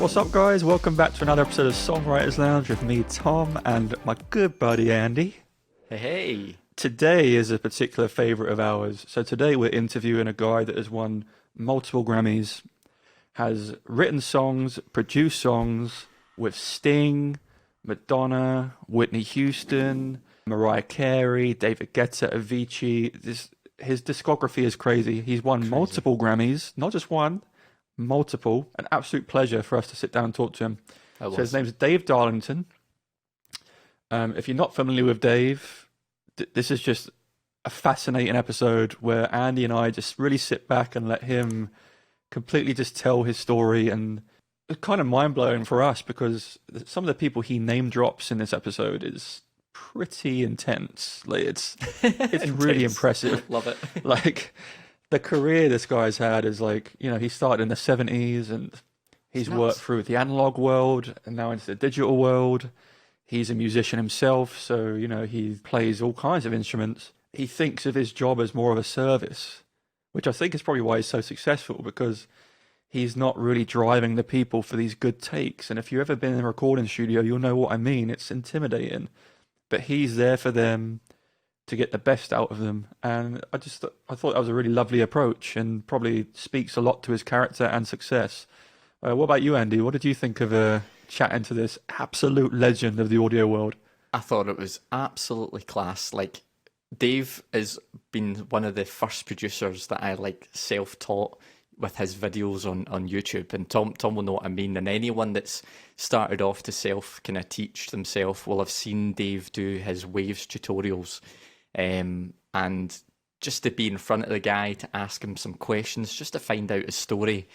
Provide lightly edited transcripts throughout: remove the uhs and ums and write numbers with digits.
What's up, guys? Welcome back to another episode of Songwriters Lounge with me, Tom, and my good buddy Andy. Hey. Today is a particular favourite of ours. So today we're interviewing a guy that has won multiple Grammys, has written songs, produced songs with Sting, Madonna, Whitney Houston, Mariah Carey, David Guetta, Avicii. His discography is crazy. He's won multiple Grammys, not just one, multiple. An absolute pleasure for us to sit down and talk to him. So his name's Dave Darlington. If you're not familiar with Dave, this is just a fascinating episode where Andy and I just really sit back and let him completely just tell his story. And it's kind of mind-blowing for us because some of the people he name drops in this episode is pretty intense. Like it's really impressive. Love it. Like the career this guy's had is like, you know, he started in the 70s and he's worked through the analog world and now into the digital world. He's a musician himself, so, you know, he plays all kinds of instruments. He thinks of his job as more of a service, which I think is probably why he's so successful, because he's not really driving the people for these good takes. And if you've ever been in a recording studio, you'll know what I mean. It's intimidating. But he's there for them to get the best out of them. And I thought that was a really lovely approach and probably speaks a lot to his character and success. What about you, Andy? What did you think of chatting to this absolute legend of the audio world? I thought it was absolutely class. Like, Dave has been one of the first producers that I self-taught with his videos on YouTube, and Tom will know what I mean. And anyone that's started off to self kind of teach themselves will have seen Dave do his Waves tutorials, and just to be in front of the guy, to ask him some questions, just to find out his story,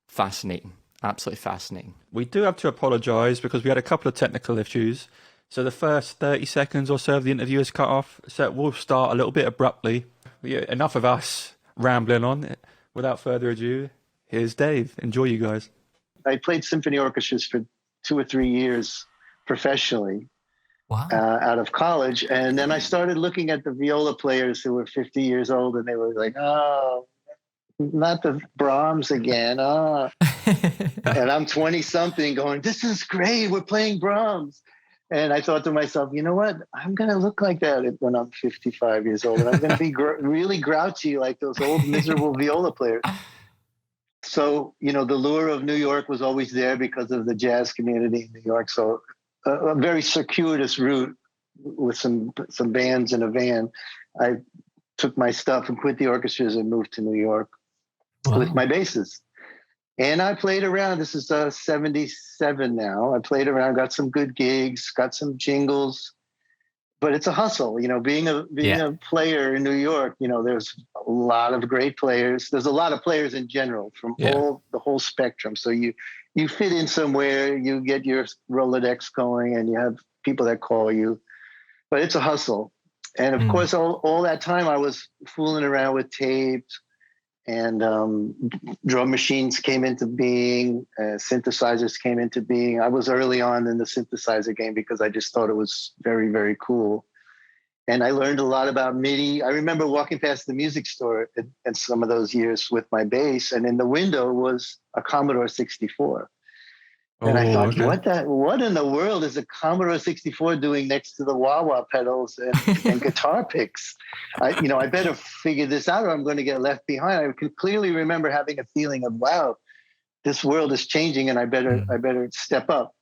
fascinating. Absolutely fascinating. We do have to apologise because we had a couple of technical issues. So the first 30 seconds or so of the interview is cut off. So we'll start a little bit abruptly. Yeah, enough of us rambling on. Without further ado, here's Dave. Enjoy, you guys. I played symphony orchestras for 2 or 3 years professionally. Wow. Out of college. And then I started looking at the viola players who were 50 years old, and they were like, oh, not the Brahms again. Oh. And I'm 20 something going, this is great. We're playing Brahms. And I thought to myself, you know what? I'm going to look like that when I'm 55 years old. And I'm going to be really grouchy like those old miserable viola players. So, you know, the lure of New York was always there because of the jazz community in New York. So a very circuitous route with some bands in a van. I took my stuff and quit the orchestras and moved to New York with my basses. And I played around. This is 77 now. I played around, got some good gigs, got some jingles, but it's a hustle. You know, being a player in New York, you know, there's a lot of great players. There's a lot of players in general from the whole spectrum. So you fit in somewhere, you get your Rolodex going, and you have people that call you. But it's a hustle. And of course, all that time I was fooling around with tapes. And drum machines came into being, synthesizers came into being. I was early on in the synthesizer game because I just thought it was very, very cool. And I learned a lot about MIDI. I remember walking past the music store in some of those years with my bass, and in the window was a Commodore 64. And I thought, what in the world is a Commodore 64 doing next to the wah-wah pedals and guitar picks? I better figure this out or I'm going to get left behind. I could clearly remember having a feeling of, wow, this world is changing and I better step up.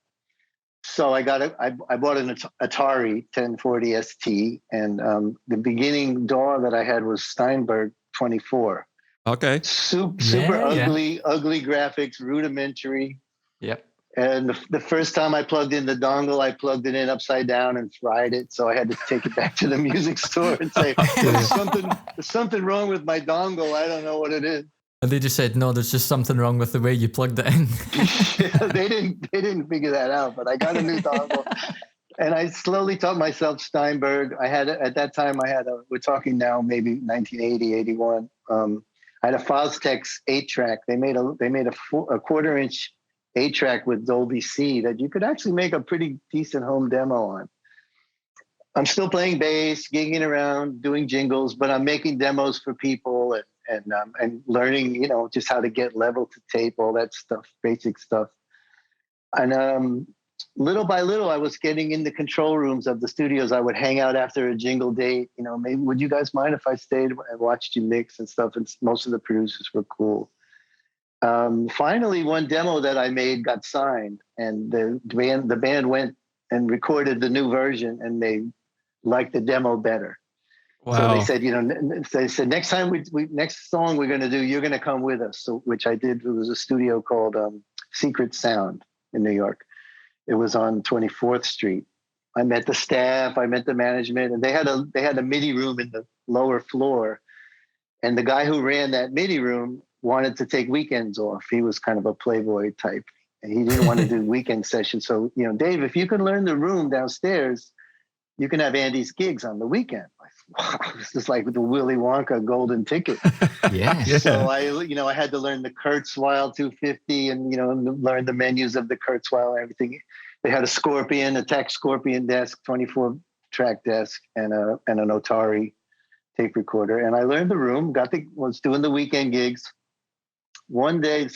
So I bought an Atari 1040 ST, and the beginning DAW that I had was Steinberg 24. Okay. Super ugly graphics, rudimentary. Yep. And the first time I plugged in the dongle, I plugged it in upside down and fried it. So I had to take it back to the music store and say, there's something wrong with my dongle. I don't know what it is. And they just said, no, there's just something wrong with the way you plugged it in. They didn't figure that out, but I got a new dongle. And I slowly taught myself Steinberg. At that time, we're talking now, maybe 1980, 81. I had a Fostex 8-track. They made a quarter-inch 8-track with Dolby C that you could actually make a pretty decent home demo on. I'm still playing bass, gigging around, doing jingles, but I'm making demos for people and learning, just how to get level to tape, all that stuff, basic stuff. And little by little, I was getting in the control rooms of the studios. I would hang out after a jingle date. Maybe, would you guys mind if I stayed and watched you mix and stuff? And most of the producers were cool. Finally, one demo that I made got signed, and the band went and recorded the new version, and they liked the demo better. Wow. So they said, next time next song we're going to do, you're going to come with us. So, which I did. It was a studio called Secret Sound in New York. It was on 24th Street. I met the staff, I met the management, and they had a MIDI room in the lower floor. And the guy who ran that MIDI room wanted to take weekends off. He was kind of a playboy type, and he didn't want to do weekend sessions. So, Dave, if you can learn the room downstairs, you can have Andy's gigs on the weekend. Wow, this is like the Willy Wonka golden ticket. Yeah. So I had to learn the Kurzweil 250 and, learn the menus of the Kurzweil and everything. They had a Tech Scorpion desk, 24 track desk, and an Otari tape recorder. And I learned the room, was doing the weekend gigs. One day,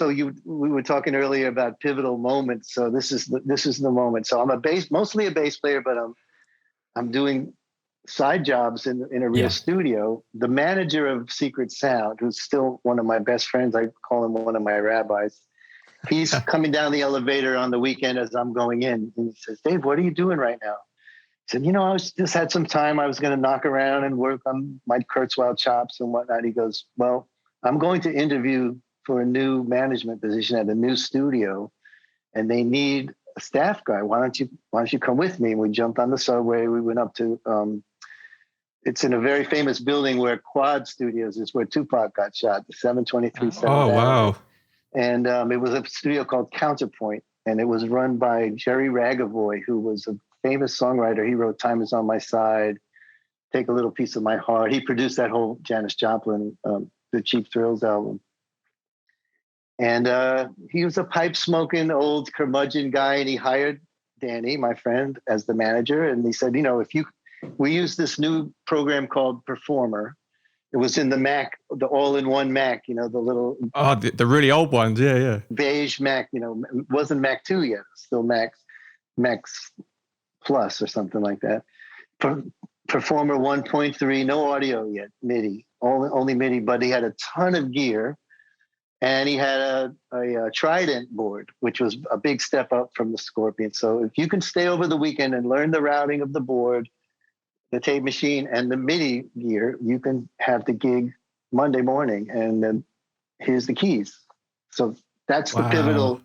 we were talking earlier about pivotal moments. So this is the moment. So I'm mostly a bass player, but I'm doing side jobs in a real studio. The manager of Secret Sound, who's still one of my best friends, I call him one of my rabbis. He's coming down the elevator on the weekend as I'm going in. And he says, Dave, what are you doing right now? I said, I just had some time. I was going to knock around and work on my Kurzweil chops and whatnot. He goes, well, I'm going to interview for a new management position at a new studio, and they need a staff guy. Why don't you come with me? And we jumped on the subway. We went up to, it's in a very famous building where Quad Studios is, where Tupac got shot, the 723 7th Avenue. Wow. And it was a studio called Counterpoint, and it was run by Jerry Ragavoy, who was a famous songwriter. He wrote Time Is on My Side, Take a Little Piece of My Heart. He produced that whole Janis Joplin, the Cheap Thrills album. And he was a pipe-smoking old curmudgeon guy, and he hired Danny, my friend, as the manager. And he said, we use this new program called Performer. It was in the Mac, the all-in-one Mac, the little... Oh, the really old ones, yeah. Beige Mac, it wasn't Mac 2 yet, still Mac Plus or something like that. Performer 1.3, no audio yet, MIDI, only MIDI, but he had a ton of gear. And he had a Trident board, which was a big step up from the Scorpion. So if you can stay over the weekend and learn the routing of the board, the tape machine, and the MIDI gear, you can have the gig Monday morning. And then here's the keys. So that's the pivotal.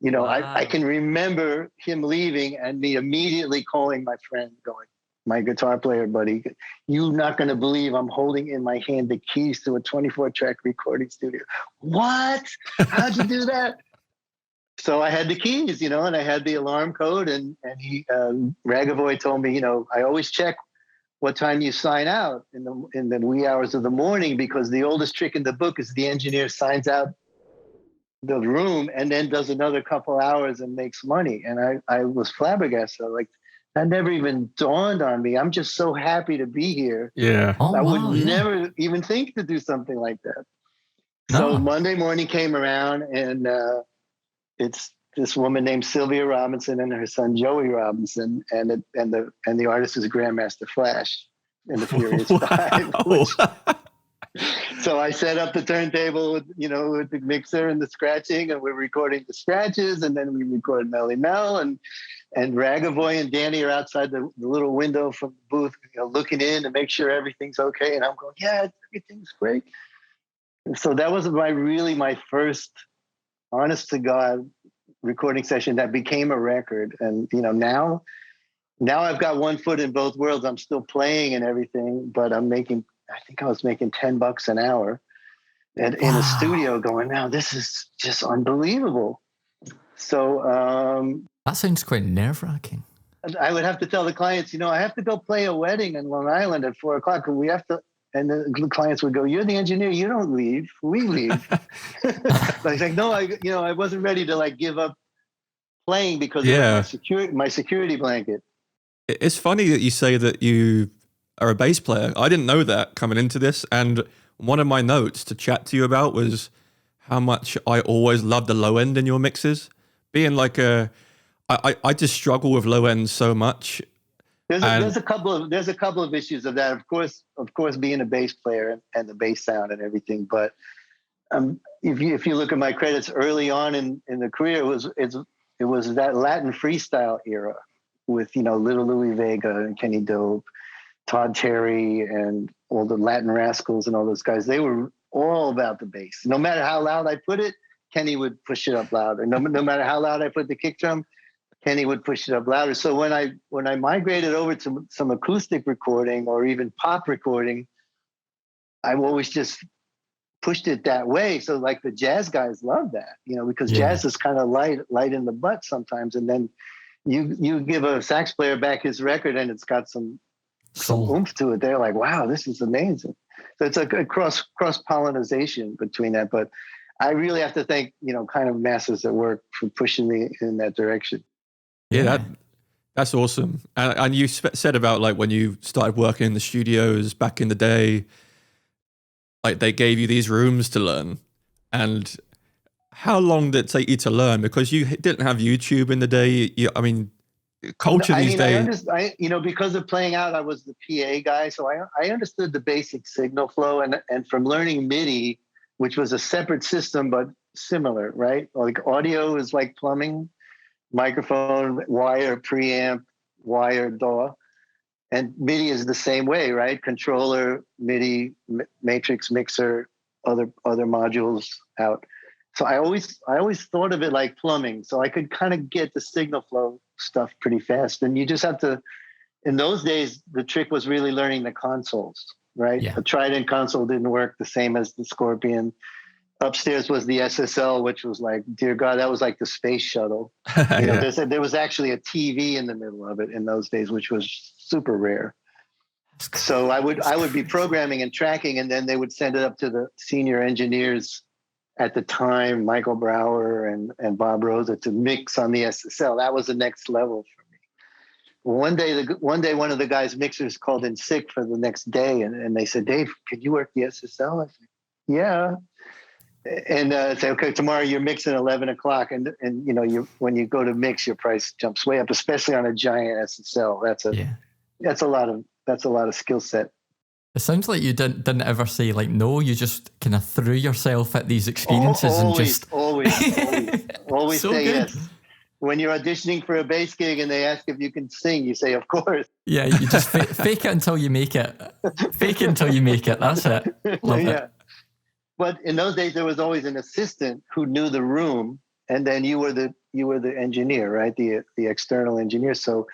I can remember him leaving and me immediately calling my friend, going, my guitar player buddy, you're not going to believe I'm holding in my hand the keys to a 24-track recording studio. What? How'd you do that? So I had the keys, and I had the alarm code, and he, Ragavoy told me, I always check what time you sign out in the wee hours of the morning, because the oldest trick in the book is the engineer signs out the room and then does another couple hours and makes money. And I was flabbergasted. Like, that never even dawned on me. I'm just so happy to be here. Yeah. Oh, I would wow, never even think to do something like that. So Monday morning came around, and it's this woman named Sylvia Robinson and her son Joey Robinson, and the artist is Grandmaster Flash in the Furious Five. So I set up the turntable with the mixer and the scratching, and we're recording the scratches, and then we record Melly Mel, and Ragavoy and Danny are outside the little window from the booth, looking in to make sure everything's okay. And I'm going, yeah, everything's great. And so that was my first honest to God recording session that became a record. And, now I've got one foot in both worlds. I'm still playing and everything, but I think I was making $10 an hour in a studio going, now this is just unbelievable. So, that sounds quite nerve-wracking. I would have to tell the clients, I have to go play a wedding in Long Island at 4:00, and we have to. And the clients would go, "You're the engineer. You don't leave. We leave." But I was like, "No, I wasn't ready to give up playing because of my security blanket." It's funny that you say that you are a bass player. I didn't know that coming into this, and one of my notes to chat to you about was how much I always loved the low end in your mixes. being like I just struggle with low end so much. There's a couple of issues of that. Of course, being a bass player and the bass sound and everything. But if you look at my credits early on in the career, it was that Latin freestyle era with Little Louis Vega and Kenny Dope, Todd Terry, and all the Latin Rascals and all those guys. They were all about the bass. No matter how loud I put it, Kenny would push it up louder. No matter how loud I put the kick drum, Kenny would push it up louder. So when I migrated over to some acoustic recording or even pop recording, I've always just pushed it that way. So like the jazz guys love that, because jazz is kind of light in the butt sometimes. And then you give a sax player back his record and it's got some oomph to it. They're like, wow, this is amazing. So it's a cross pollination between that. But I really have to thank, kind of Masters at Work for pushing me in that direction. Yeah, that's awesome. And you said about like when you started working in the studios back in the day, like they gave you these rooms to learn. And how long did it take you to learn? Because you didn't have YouTube in the day. Culture these days. Because of playing out, I was the PA guy, so I understood the basic signal flow, and from learning MIDI, which was a separate system but similar, right? Like audio is like plumbing. Microphone, wire, preamp, wire, DAW. And MIDI is the same way, right? Controller, MIDI, matrix, mixer, other modules out. So I always thought of it like plumbing. So I could kind of get the signal flow stuff pretty fast. And you just have to, in those days, the trick was really learning the consoles, right? Yeah. The Trident console didn't work the same as the Scorpion. Upstairs was the SSL, which was like, dear God, that was like the space shuttle. There was actually a TV in the middle of it in those days, which was super rare. So I would be programming and tracking, and then they would send it up to the senior engineers at the time, Michael Brower and Bob Rosa, to mix on the SSL. That was the next level for me. One day, one of the guys' mixers called in sick for the next day, and they said, Dave, can you work the SSL? I said, yeah. And say, okay, tomorrow you're mixing 11 o'clock, and when you go to mix, your price jumps way up, especially on a giant SSL. That's a lot of skill set. It sounds like you didn't ever say like no. You just kind of threw yourself at these experiences always always so say good. yes. When you're auditioning for a bass gig and they ask if you can sing, you say, of course. Yeah, you just fake it until you make it. Fake it until you make it. That's it. Love it. But in those days, there was always an assistant who knew the room, and then you were the engineer, right? The external engineer. So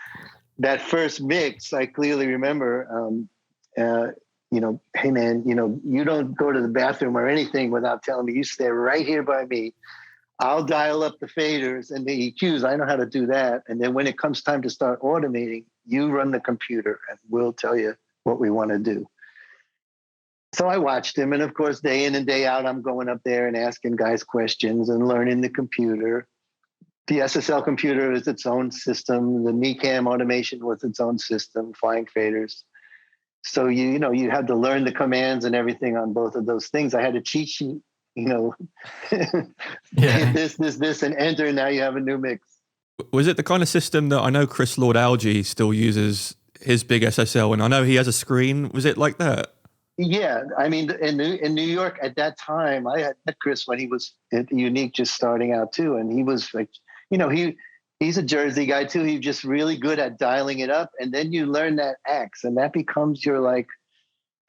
that first mix, I clearly remember. Hey man, you don't go to the bathroom or anything without telling me. You stay right here by me. I'll dial up the faders and the EQs. I know how to do that. And then when it comes time to start automating, you run the computer and we'll tell you what we want to do. So I watched him, and of course, day in and day out, I'm going up there and asking guys questions and learning the computer. The SSL computer is its own system. The NECAM automation was its own system, flying faders. So you had to learn the commands and everything on both of those things. I had a cheat sheet, this, and enter. Now you have a new mix. Was it the kind of system that I know Chris Lord-Alge still uses his big SSL, and I know he has a screen? Was it like that? Yeah, I mean, in New York at that time, I had met Chris when he was at Unique, just starting out too, and he was like, he's a Jersey guy too. He's just really good at dialing it up, and then you learn that X, and that becomes your like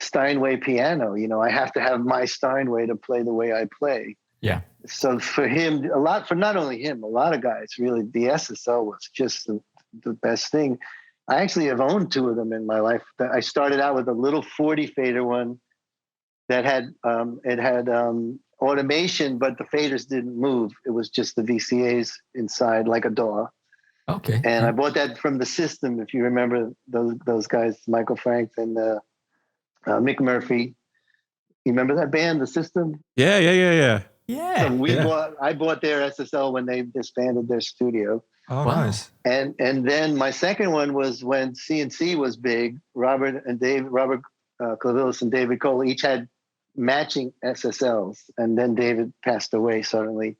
Steinway piano. I have to have my Steinway to play the way I play. Yeah. So for him, for not only him, a lot of guys, really, the SSL was just the best thing. I actually have owned two of them in my life. I started out with a little 40 fader one that had automation, but the faders didn't move. It was just the VCAs inside, like a DAW. Okay. And I bought that from The System, if you remember those guys, Michael Franks and Mick Murphy. You remember that band, The System? Yeah. So I bought their SSL when they disbanded their studio. Oh, wow. Nice. And then my second one was when CNC was big. Robert Clavillis and David Cole each had matching SSLs, and then David passed away suddenly.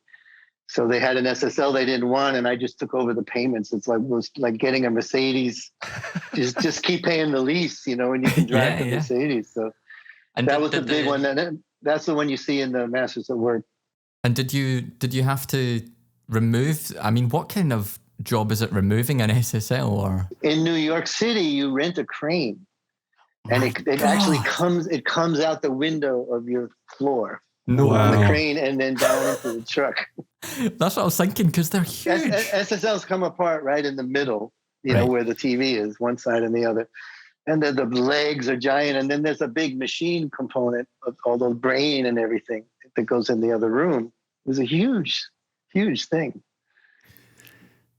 So they had an SSL they didn't want, and I just took over the payments. It was like getting a Mercedes. just keep paying the lease, and you can drive the Mercedes. So And that was the big one. That's the one you see in the Masters at Work. And did you have to remove? I mean, what kind of job is it removing an SSL? Or in New York City, you rent a crane, and it actually comes out the window of your floor. No, on the crane, and then down into the truck. That's what I was thinking, because they're huge. SSLs come apart right in the middle, where the TV is, one side and the other. And then the legs are giant. And then there's a big machine component of all the brain and everything that goes in the other room. It was a huge, huge thing.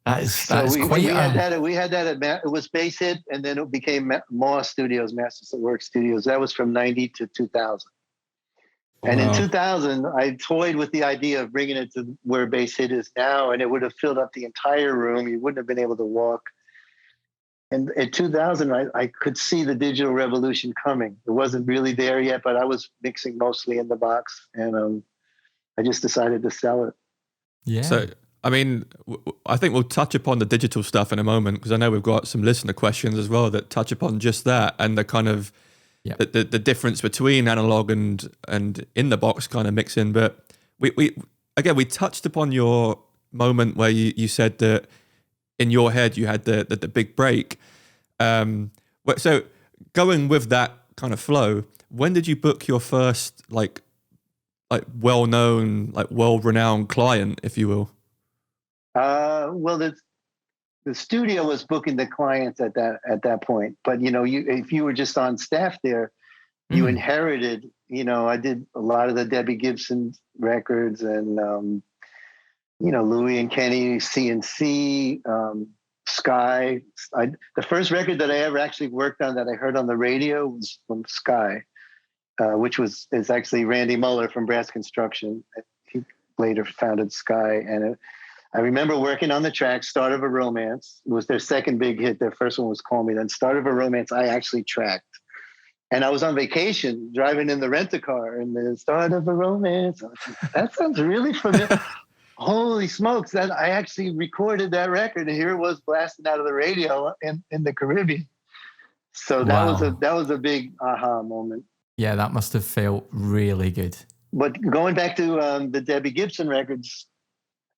That is quite. We had that at it was Bass Hit, and then it became MAW Studios, Masters at Work Studios. That was from 90 to 2000. And in 2000, I toyed with the idea of bringing it to where Bass Hit is now, and it would have filled up the entire room. You wouldn't have been able to walk. And in 2000, I could see the digital revolution coming. It wasn't really there yet, but I was mixing mostly in the box, and I just decided to sell it. Yeah. So, I mean, I think we'll touch upon the digital stuff in a moment, because I know we've got some listener questions as well that touch upon just that and the kind of the difference between analog and in the box kind of mixing. But we touched upon your moment where you said that in your head you had the big break. So going with that kind of flow, when did you book your first like well-known, like world-renowned client, if you will? Well, the studio was booking the clients at that point, but if you were just on staff there, you inherited. I did a lot of the Debbie Gibson records, and Louis and Kenny, CNC, Sky. The first record that I ever actually worked on that I heard on the radio was from Sky, which is actually Randy Muller from Brass Construction. He later founded Sky, and I remember working on the track, Start of a Romance. It was their second big hit. Their first one was Call Me. Then Start of a Romance, I actually tracked. And I was on vacation, driving in the rent-a-car, and the Start of a Romance. That sounds really familiar. Holy smokes, I actually recorded that record, and here it was blasting out of the radio in the Caribbean. So that was a big aha moment. Yeah, that must have felt really good. But going back to the Debbie Gibson records,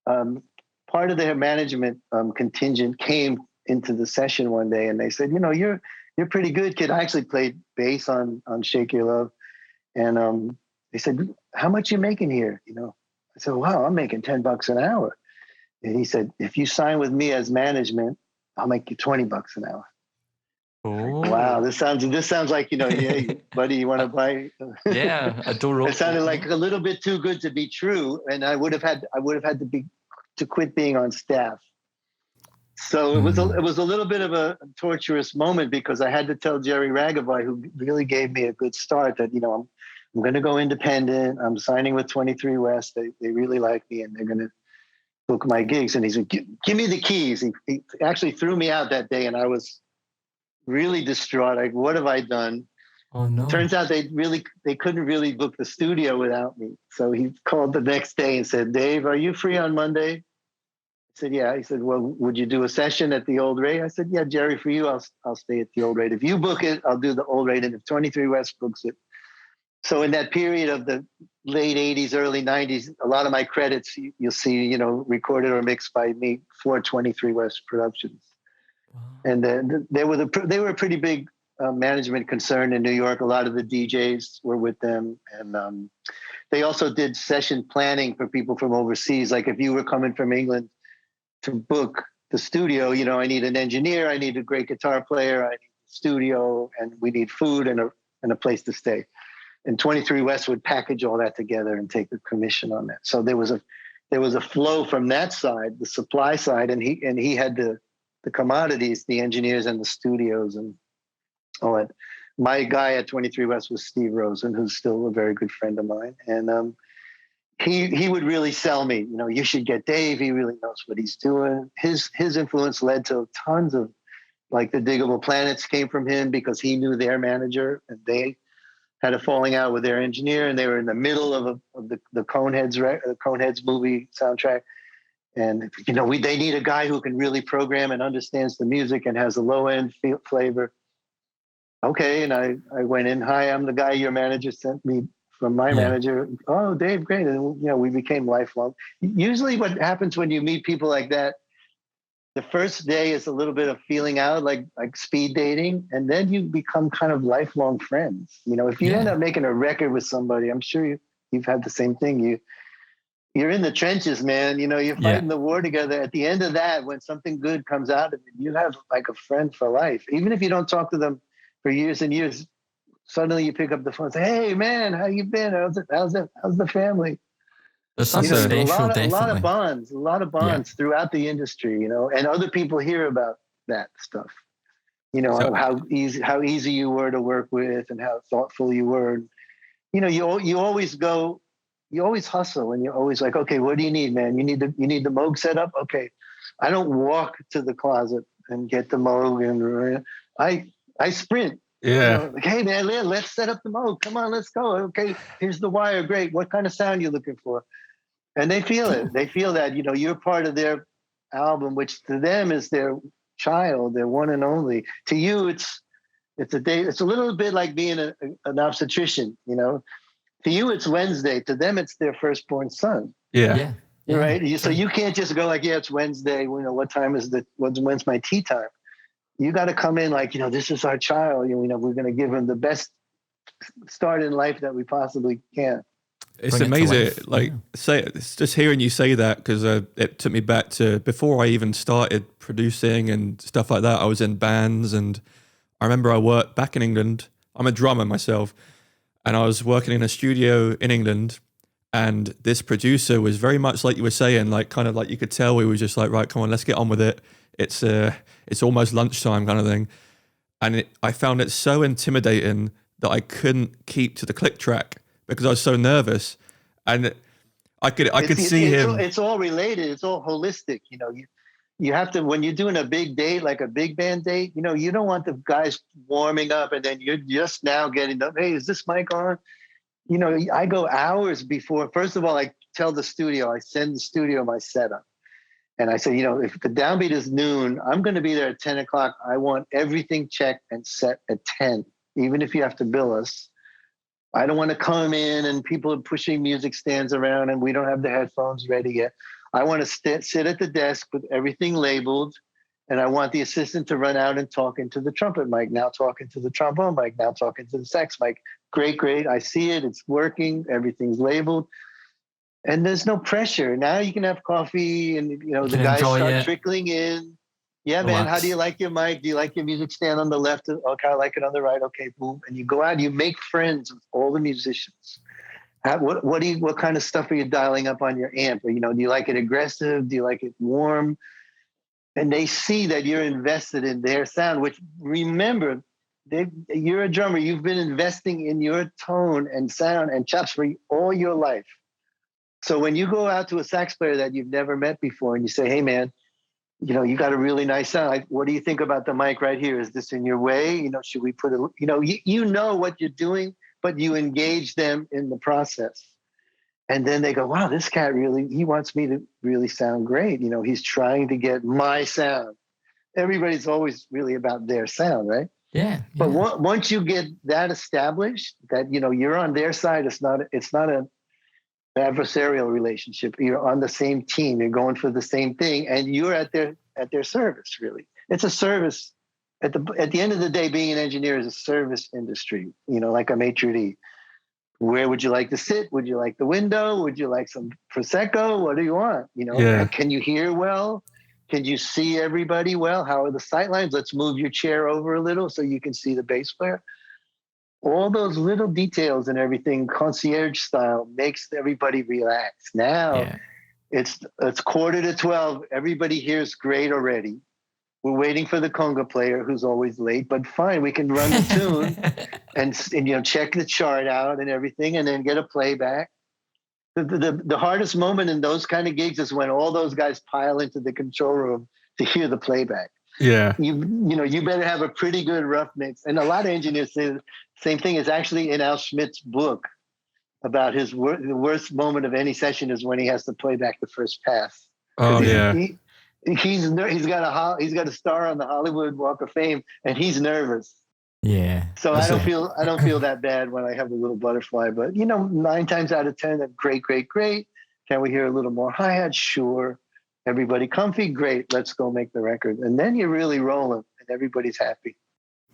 part of their management contingent came into the session one day, and they said, you're pretty good, kid. I actually played bass on Shake Your Love. And they said, how much you making here? I said, wow, I'm making $10 an hour. And he said, if you sign with me as management, I'll make you $20 an hour. Oh. Wow, this sounds like, hey, buddy, you want to buy? Yeah, a door open. It sounded like a little bit too good to be true. And I would have had to quit being on staff. So it was a little bit of a torturous moment, because I had to tell Jerry Ragavai, who really gave me a good start, that I'm going to go independent. I'm signing with 23 West. They really like me, and they're going to book my gigs. And he said, "Give me the keys." He actually threw me out that day, and I was really distraught. Like, what have I done? Oh no! Turns out they couldn't really book the studio without me. So he called the next day and said, "Dave, are you free on Monday?" I said, yeah. He said, well, would you do a session at the old rate? I said, yeah, Jerry, for you, I'll stay at the old rate. If you book it, I'll do the old rate. And if 23 West books it. So in that period of the late 80s, early 90s, a lot of my credits, you'll see, recorded or mixed by me for 23 West Productions. Wow. And then they were a pretty big management concern in New York. A lot of the DJs were with them. And they also did session planning for people from overseas. Like if you were coming from England to book the studio, I need an engineer, I need a great guitar player, I need a studio, and we need food and a place to stay. And 23 West would package all that together and take a commission on that. So there was a flow from that side, the supply side, and he had the commodities, the engineers and the studios and all that. My guy at 23 West was Steve Rosen, who's still a very good friend of mine, and he would really sell me. You should get Dave. He really knows what he's doing. His influence led to tons of, like, the Diggable Planets came from him, because he knew their manager, and they had a falling out with their engineer, and they were in the middle of the Coneheads movie soundtrack. And, they need a guy who can really program and understands the music and has a low end flavor. Okay. And I went in, hi, I'm the guy your manager sent me from my manager. Oh, Dave, great. And, we became lifelong. Usually what happens when you meet people like that, the first day is a little bit of feeling out, like speed dating. And then you become kind of lifelong friends. If you end up making a record with somebody, I'm sure you've had the same thing. You're in the trenches, man. You're fighting the war together. At the end of that, when something good comes out of it, you have like a friend for life. Even if you don't talk to them for years and years, suddenly you pick up the phone and say, hey, man, how you been? How's the family? There's something special, a lot of definitely. bonds throughout the industry, and other people hear about that stuff. How easy you were to work with and how thoughtful you were. You always hustle, and you're always like, okay, what do you need, man? You need the Moog set up? Okay. I don't walk to the closet and get the Moog, and I sprint. Yeah. Like, hey man, let's set up the Moog. Come on, let's go. Okay, here's the wire. Great. What kind of sound you looking for? And they feel it. They feel that, you're part of their album, which to them is their child, their one and only. To you, it's a little bit like being an obstetrician, To you, it's Wednesday. To them, it's their firstborn son. Yeah. Right. So you can't just go like, yeah, it's Wednesday. What time is when's my tea time? You got to come in like, this is our child. We're going to give him the best start in life that we possibly can. It's Bring it to amazing. life. It's just hearing you say that, because it took me back to before I even started producing and stuff like that. I was in bands, and I remember I worked back in England. I'm a drummer myself, and I was working in a studio in England, and this producer was very much like you were saying, like kind of like you could tell we were just like, right, come on, let's get on with it. It's almost lunchtime kind of thing. And I found it so intimidating that I couldn't keep to the click track because I was so nervous. And I could see him. It's all related. It's all holistic. You have to, when you're doing a big date, like a big band date, you don't want the guys warming up and then you're just now getting up. Hey, is this mic on? I go hours before. First of all, I tell the studio, I send the studio my setup. And I say, if the downbeat is noon, I'm going to be there at 10 o'clock. I want everything checked and set at 10, even if you have to bill us. I don't want to come in and people are pushing music stands around and we don't have the headphones ready yet. I want to sit at the desk with everything labeled, and I want the assistant to run out and talk into the trumpet mic, now talking to the trombone mic, now talking to the sax mic. Great. I see it. It's working. Everything's labeled. And there's no pressure. Now you can have coffee and, the guys start trickling in. Yeah, man, how do you like your mic? Do you like your music stand on the left? Okay, I like it on the right. Okay, boom. And you go out and you make friends with all the musicians. What kind of stuff are you dialing up on your amp? Or, do you like it aggressive? Do you like it warm? And they see that you're invested in their sound, which, remember, you're a drummer. You've been investing in your tone and sound and chops for all your life. So when you go out to a sax player that you've never met before and you say, hey, man, you got a really nice sound. What do you think about the mic right here? Is this in your way? Should we put it, you know what you're doing, but you engage them in the process. And then they go, wow, this cat he wants me to really sound great. He's trying to get my sound. Everybody's always really about their sound, right? Yeah. But once you get that established, that, you're on their side, it's not an adversarial relationship. You're on the same team. You're going for the same thing, and you're at their service. Really, it's a service. At the end of the day, being an engineer is a service industry. Like a maitre d'. Where would you like to sit? Would you like the window? Would you like some prosecco? What do you want? Can you hear well? Can you see everybody well? How are the sight lines? Let's move your chair over a little so you can see the bass player. All those little details and everything, concierge style, makes everybody relax. Now it's 11:45. Everybody here's great already. We're waiting for the conga player who's always late, but fine, we can run the tune and check the chart out and everything, and then get a playback. The hardest moment in those kind of gigs is when all those guys pile into the control room to hear the playback. Yeah. You better have a pretty good rough mix. And a lot of engineers say the same thing. Is actually in Al Schmidt's book about the worst moment of any session is when he has to play back the first pass. Oh yeah. He's got a star on the Hollywood Walk of Fame, and he's nervous. Yeah. So I don't feel that bad when I have a little butterfly. But 9 times out of 10, that's great, great, great. Can we hear a little more hi-hat? Sure. Everybody comfy? Great. Let's go make the record. And then you're really rolling, and everybody's happy.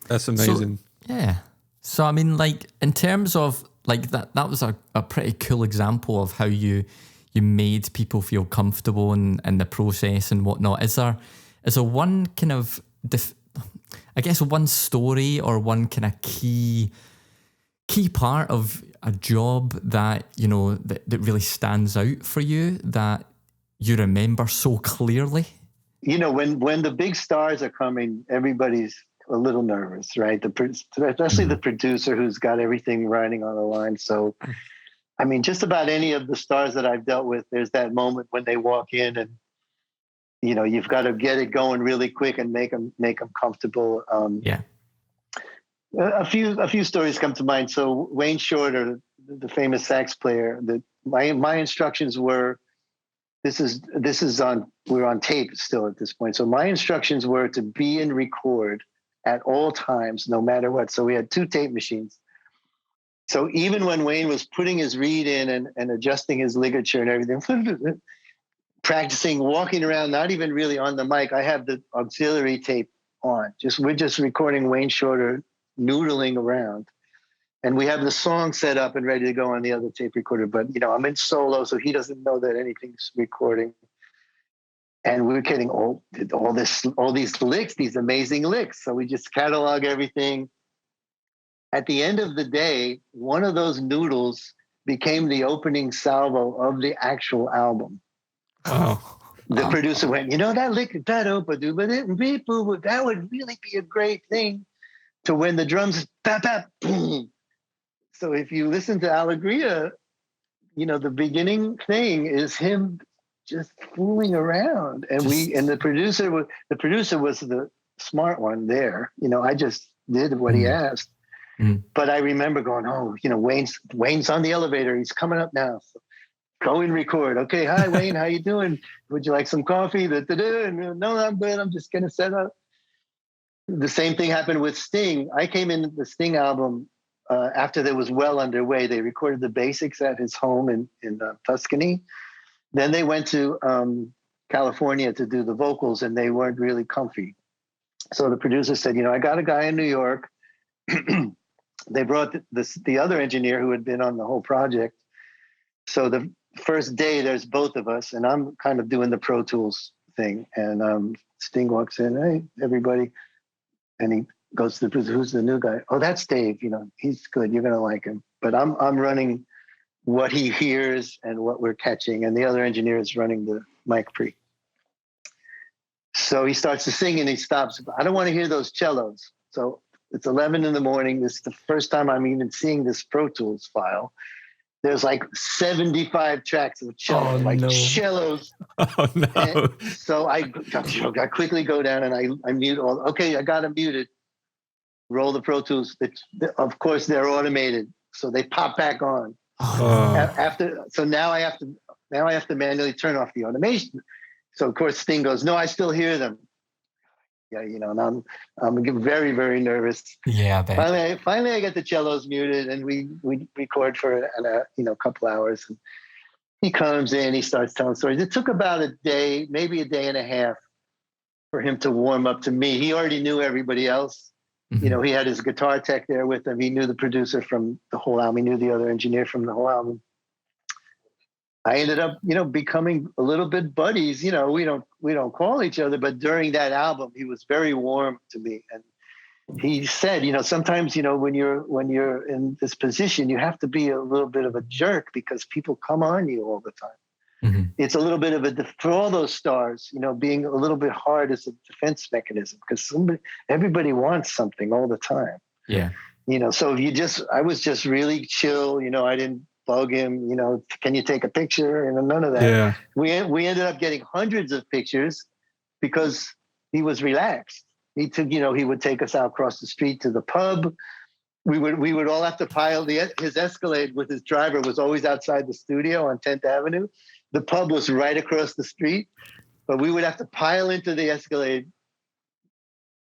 That's amazing. So, yeah. So I mean, like in terms of like that was a pretty cool example of how you made people feel comfortable in the process and whatnot. Is there one kind of I guess one story or one kind of key part of a job that that really stands out for you that you remember so clearly? When the big stars are coming, everybody's a little nervous, right? Especially the producer who's got everything riding on the line. So, I mean, just about any of the stars that I've dealt with, there's that moment when they walk in and, you've got to get it going really quick and make them comfortable. Yeah. A few stories come to mind. So Wayne Shorter, the famous sax player, my instructions were, we're on tape still at this point. So my instructions were to be and record at all times, no matter what. So we had 2 tape machines. So even when Wayne was putting his reed in and adjusting his ligature and everything, practicing, walking around, not even really on the mic, I have the auxiliary tape on. We're just recording Wayne Shorter noodling around. And we have the song set up and ready to go on the other tape recorder. But, I'm in solo, so he doesn't know that anything's recording. And we were getting all these licks, these amazing licks. So we just catalog everything. At the end of the day, one of those noodles became the opening salvo of the actual album. Oh. The producer went, that lick, that would really be a great thing to when the drums, bap, bap, boom. So if you listen to Alegria, the beginning thing is him just fooling around, and the producer was the smart one there. I just did what he asked, but I remember going, Wayne's on the elevator. He's coming up now. So go and record. Okay, hi Wayne, how you doing? Would you like some coffee? No, I'm good. I'm just gonna set up. The same thing happened with Sting. I came in the Sting album after they was well underway. They recorded the basics at his home in Tuscany. Then they went to California to do the vocals, and they weren't really comfy. So the producer said, I got a guy in New York. They brought the other engineer who had been on the whole project. So the first day, there's both of us, and I'm kind of doing the Pro Tools thing. And Sting walks in, hey, everybody. And he goes to the producer, who's the new guy? Oh, that's Dave. He's good. You're going to like him. But I'm running what he hears and what we're catching. And the other engineer is running the mic pre. So he starts to sing and he stops. I don't want to hear those cellos. So it's 11 in the morning. This is the first time I'm even seeing this Pro Tools file. There's like 75 tracks of cello, cellos. Oh no! And so I quickly go down and I mute all. Okay, I got them muted. Roll the Pro Tools. Of course, they're automated, so they pop back on. So now I have to manually turn off the automation. So of course Sting goes, no, I still hear them. Yeah, and I'm very, very nervous. Yeah, finally I get the cellos muted, and we record for a couple hours. And he comes in, he starts telling stories. It took about a day, maybe a day and a half, for him to warm up to me. He already knew everybody else. Mm-hmm. He had his guitar tech there with him. He knew the producer from the whole album. He knew the other engineer from the whole album. I ended up, becoming a little bit buddies. We don't call each other, but during that album, he was very warm to me. And he said, sometimes, when you're in this position, you have to be a little bit of a jerk because people come on you all the time. Mm-hmm. It's a little bit of for all those stars, being a little bit hard as a defense mechanism because everybody wants something all the time. Yeah. So I was just really chill. I didn't bug him, can you take a picture? None of that. Yeah. We ended up getting hundreds of pictures because he was relaxed. He took, he would take us out across the street to the pub. We would all have to pile his Escalade with his driver was always outside the studio on 10th Avenue. The pub was right across the street, but we would have to pile into the Escalade,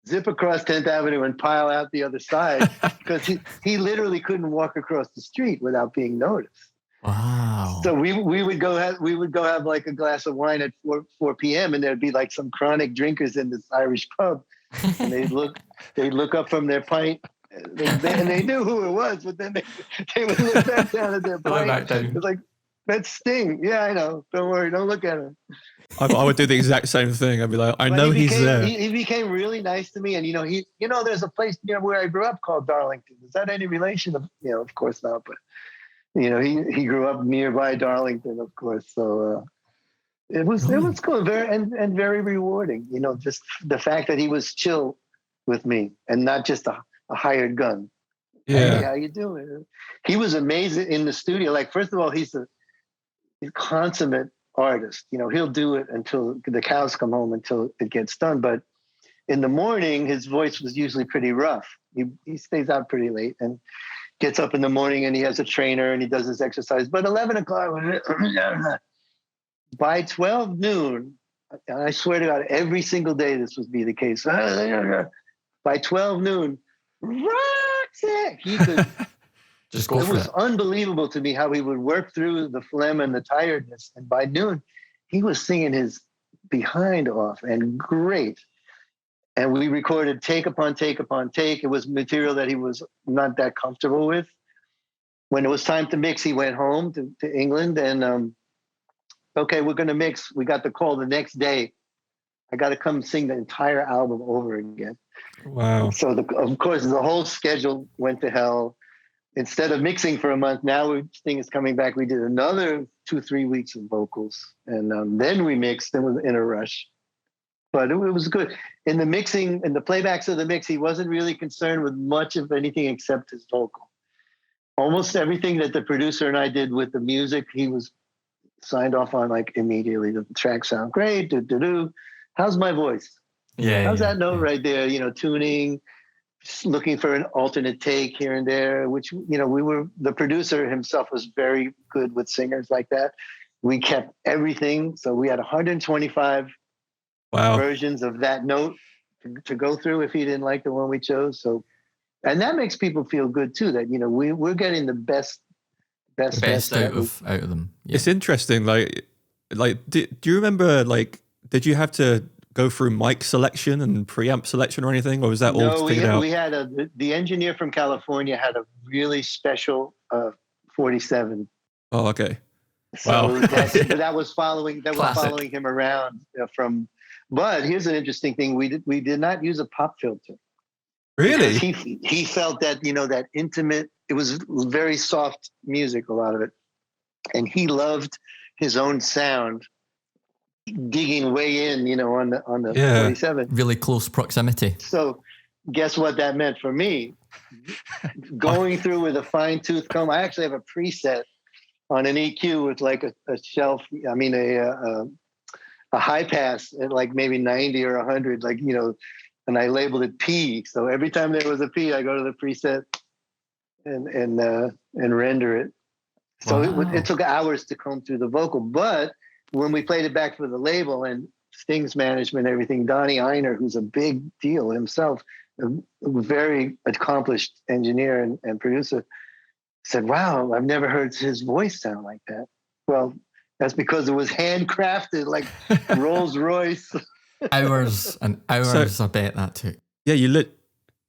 zip across 10th Avenue, and pile out the other side because he literally couldn't walk across the street without being noticed. Wow. So we would go have like a glass of wine at 4 p.m. and there'd be like some chronic drinkers in this Irish pub, and they'd look up from their pint. And they knew who it was, but then they would look back down at their pint. It's like, that's Sting. Yeah, I know. Don't worry. Don't look at him. I would do the exact same thing. I'd be like, I know he's there. He became really nice to me, and there's a place near where I grew up called Darlington. Is that any relation? Of course not. But he grew up nearby Darlington, of course. So it was cool, very rewarding. Just the fact that he was chill with me and not just a hired gun. Yeah. Hey, how you doing? He was amazing in the studio. Like, first of all, he's a consummate artist. He'll do it until the cows come home, until it gets done. But in the morning, his voice was usually pretty rough. He stays out pretty late and gets up in the morning, and he has a trainer and he does his exercise. But 11 o'clock, by 12 noon, and I swear to God, every single day this would be the case. By 12 noon, Roxy! He could. Just go it for was it. unbelievable to me how he would work through the phlegm and the tiredness. And by noon, he was singing his behind off, and great. And we recorded take upon take upon take. It was material that he was not that comfortable with. When it was time to mix, he went home to England and, okay, we're going to mix. We got the call the next day. I got to come sing the entire album over again. Wow. So of course, the whole schedule went to hell. Instead of mixing for a month, now Sting is coming back. We did another 2-3 weeks of vocals, and then we mixed. Then was in a rush, but it was good. In the mixing and the playbacks of the mix, he wasn't really concerned with much of anything except his vocal. Almost everything that the producer and I did with the music, he was signed off on like immediately. The tracks sound great. How's my voice? Yeah. How's that note right there? Tuning. Looking for an alternate take here and there, which, the producer himself was very good with singers like that. We kept everything. So we had 125 versions of that note to go through if he didn't like the one we chose. So, and that makes people feel good too, that, we're getting the best out of them. Yeah. It's interesting. Like, do you remember, did you have to go through mic selection and preamp selection or anything, or was that all figured out? We had the engineer from California had a really special 47. Oh, okay. So Wow. that was following Classic. him around from. But here's an interesting thing: we did not use a pop filter. Really? Because he felt that that intimate. It was very soft music, a lot of it, and he loved his own sound. Digging way in, on the 47. Really close proximity. So guess what that meant for me? Going through with a fine tooth comb. I actually have a preset on an EQ with like a shelf. I mean, a high pass at like maybe 90 or 100, and I labeled it P. So every time there was a P, I go to the preset and render it. So it took hours to comb through the vocal, but when we played it back for the label and Sting's management, everything, Donnie Einer, who's a big deal himself, a very accomplished engineer and producer, said, wow, I've never heard his voice sound like that. Well, that's because it was handcrafted, like Rolls Royce. Hours and hours, I bet that took. Yeah, you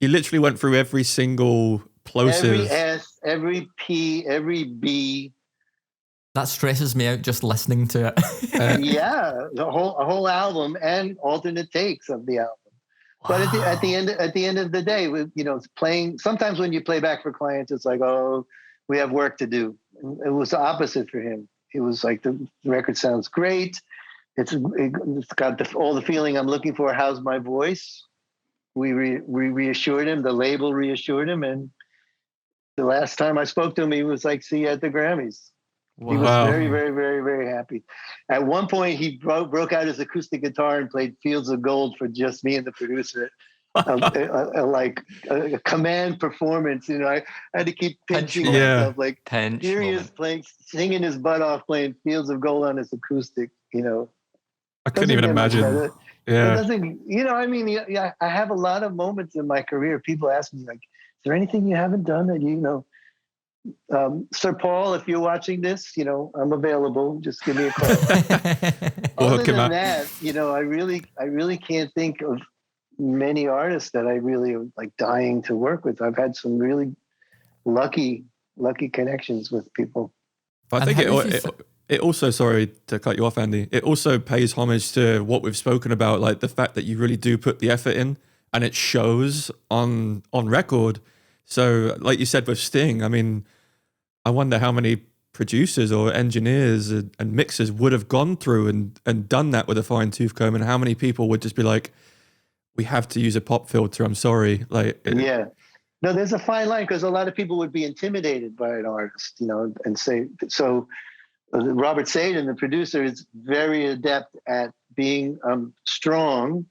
literally went through every single plosive. Every S, every P, every B. That stresses me out just listening to it. Yeah, a whole album and alternate takes of the album. But at the end of the day, playing. Sometimes when you play back for clients, it's like, oh, we have work to do. It was the opposite for him. It was like the record sounds great. It's got all the feeling I'm looking for. How's my voice? We reassured him. The label reassured him, and the last time I spoke to him, he was like, "See you at the Grammys." He was very, very, very, very happy. At one point, he broke out his acoustic guitar and played "Fields of Gold" for just me and the producer like a command performance. You know, I had to keep pinching moment. myself. Like Pinch here he is moment. playing, singing his butt off, playing Fields of Gold on his acoustic. You know, I couldn't doesn't even get much imagine. better. It Yeah. doesn't, you know, I mean, yeah, I have a lot of moments in my career. People ask me, like, is there anything you haven't done that you know? Sir Paul, if you're watching this, you know, I'm available. Just give me a call. We'll Other hook him than up. that, you know, I really can't think of many artists that I really am like dying to work with. I've had some really lucky connections with people. But I And think how have you it also, sorry to cut you off, Andy, it also pays homage to what we've spoken about, like the fact that you really do put the effort in and it shows on record. So like you said with Sting, I mean, I wonder how many producers or engineers and mixers would have gone through and done that with a fine tooth comb, and how many people would just be like, we have to use a pop filter, I'm sorry. Like, Yeah. No, there's a fine line because a lot of people would be intimidated by an artist, you know, and say, so Robert Saden, the producer, is very adept at being strong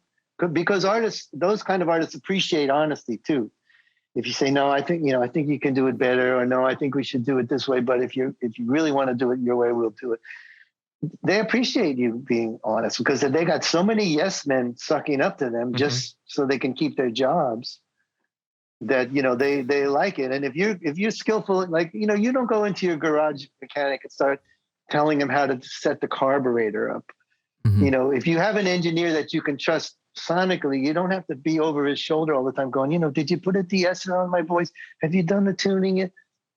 because artists, those kind of artists appreciate honesty too. If you say, no, I think you can do it better, or no, I think we should do it this way. But if you really want to do it your way, we'll do it. They appreciate you being honest because they got so many yes men sucking up to them just so they can keep their jobs that, you know, they like it. And if you're skillful, like, you know, you don't go into your garage mechanic and start telling him how to set the carburetor up. You know, if you have an engineer that you can trust sonically, you don't have to be over his shoulder all the time going, you know, did you put a de-esser on my voice? Have you done the tuning it?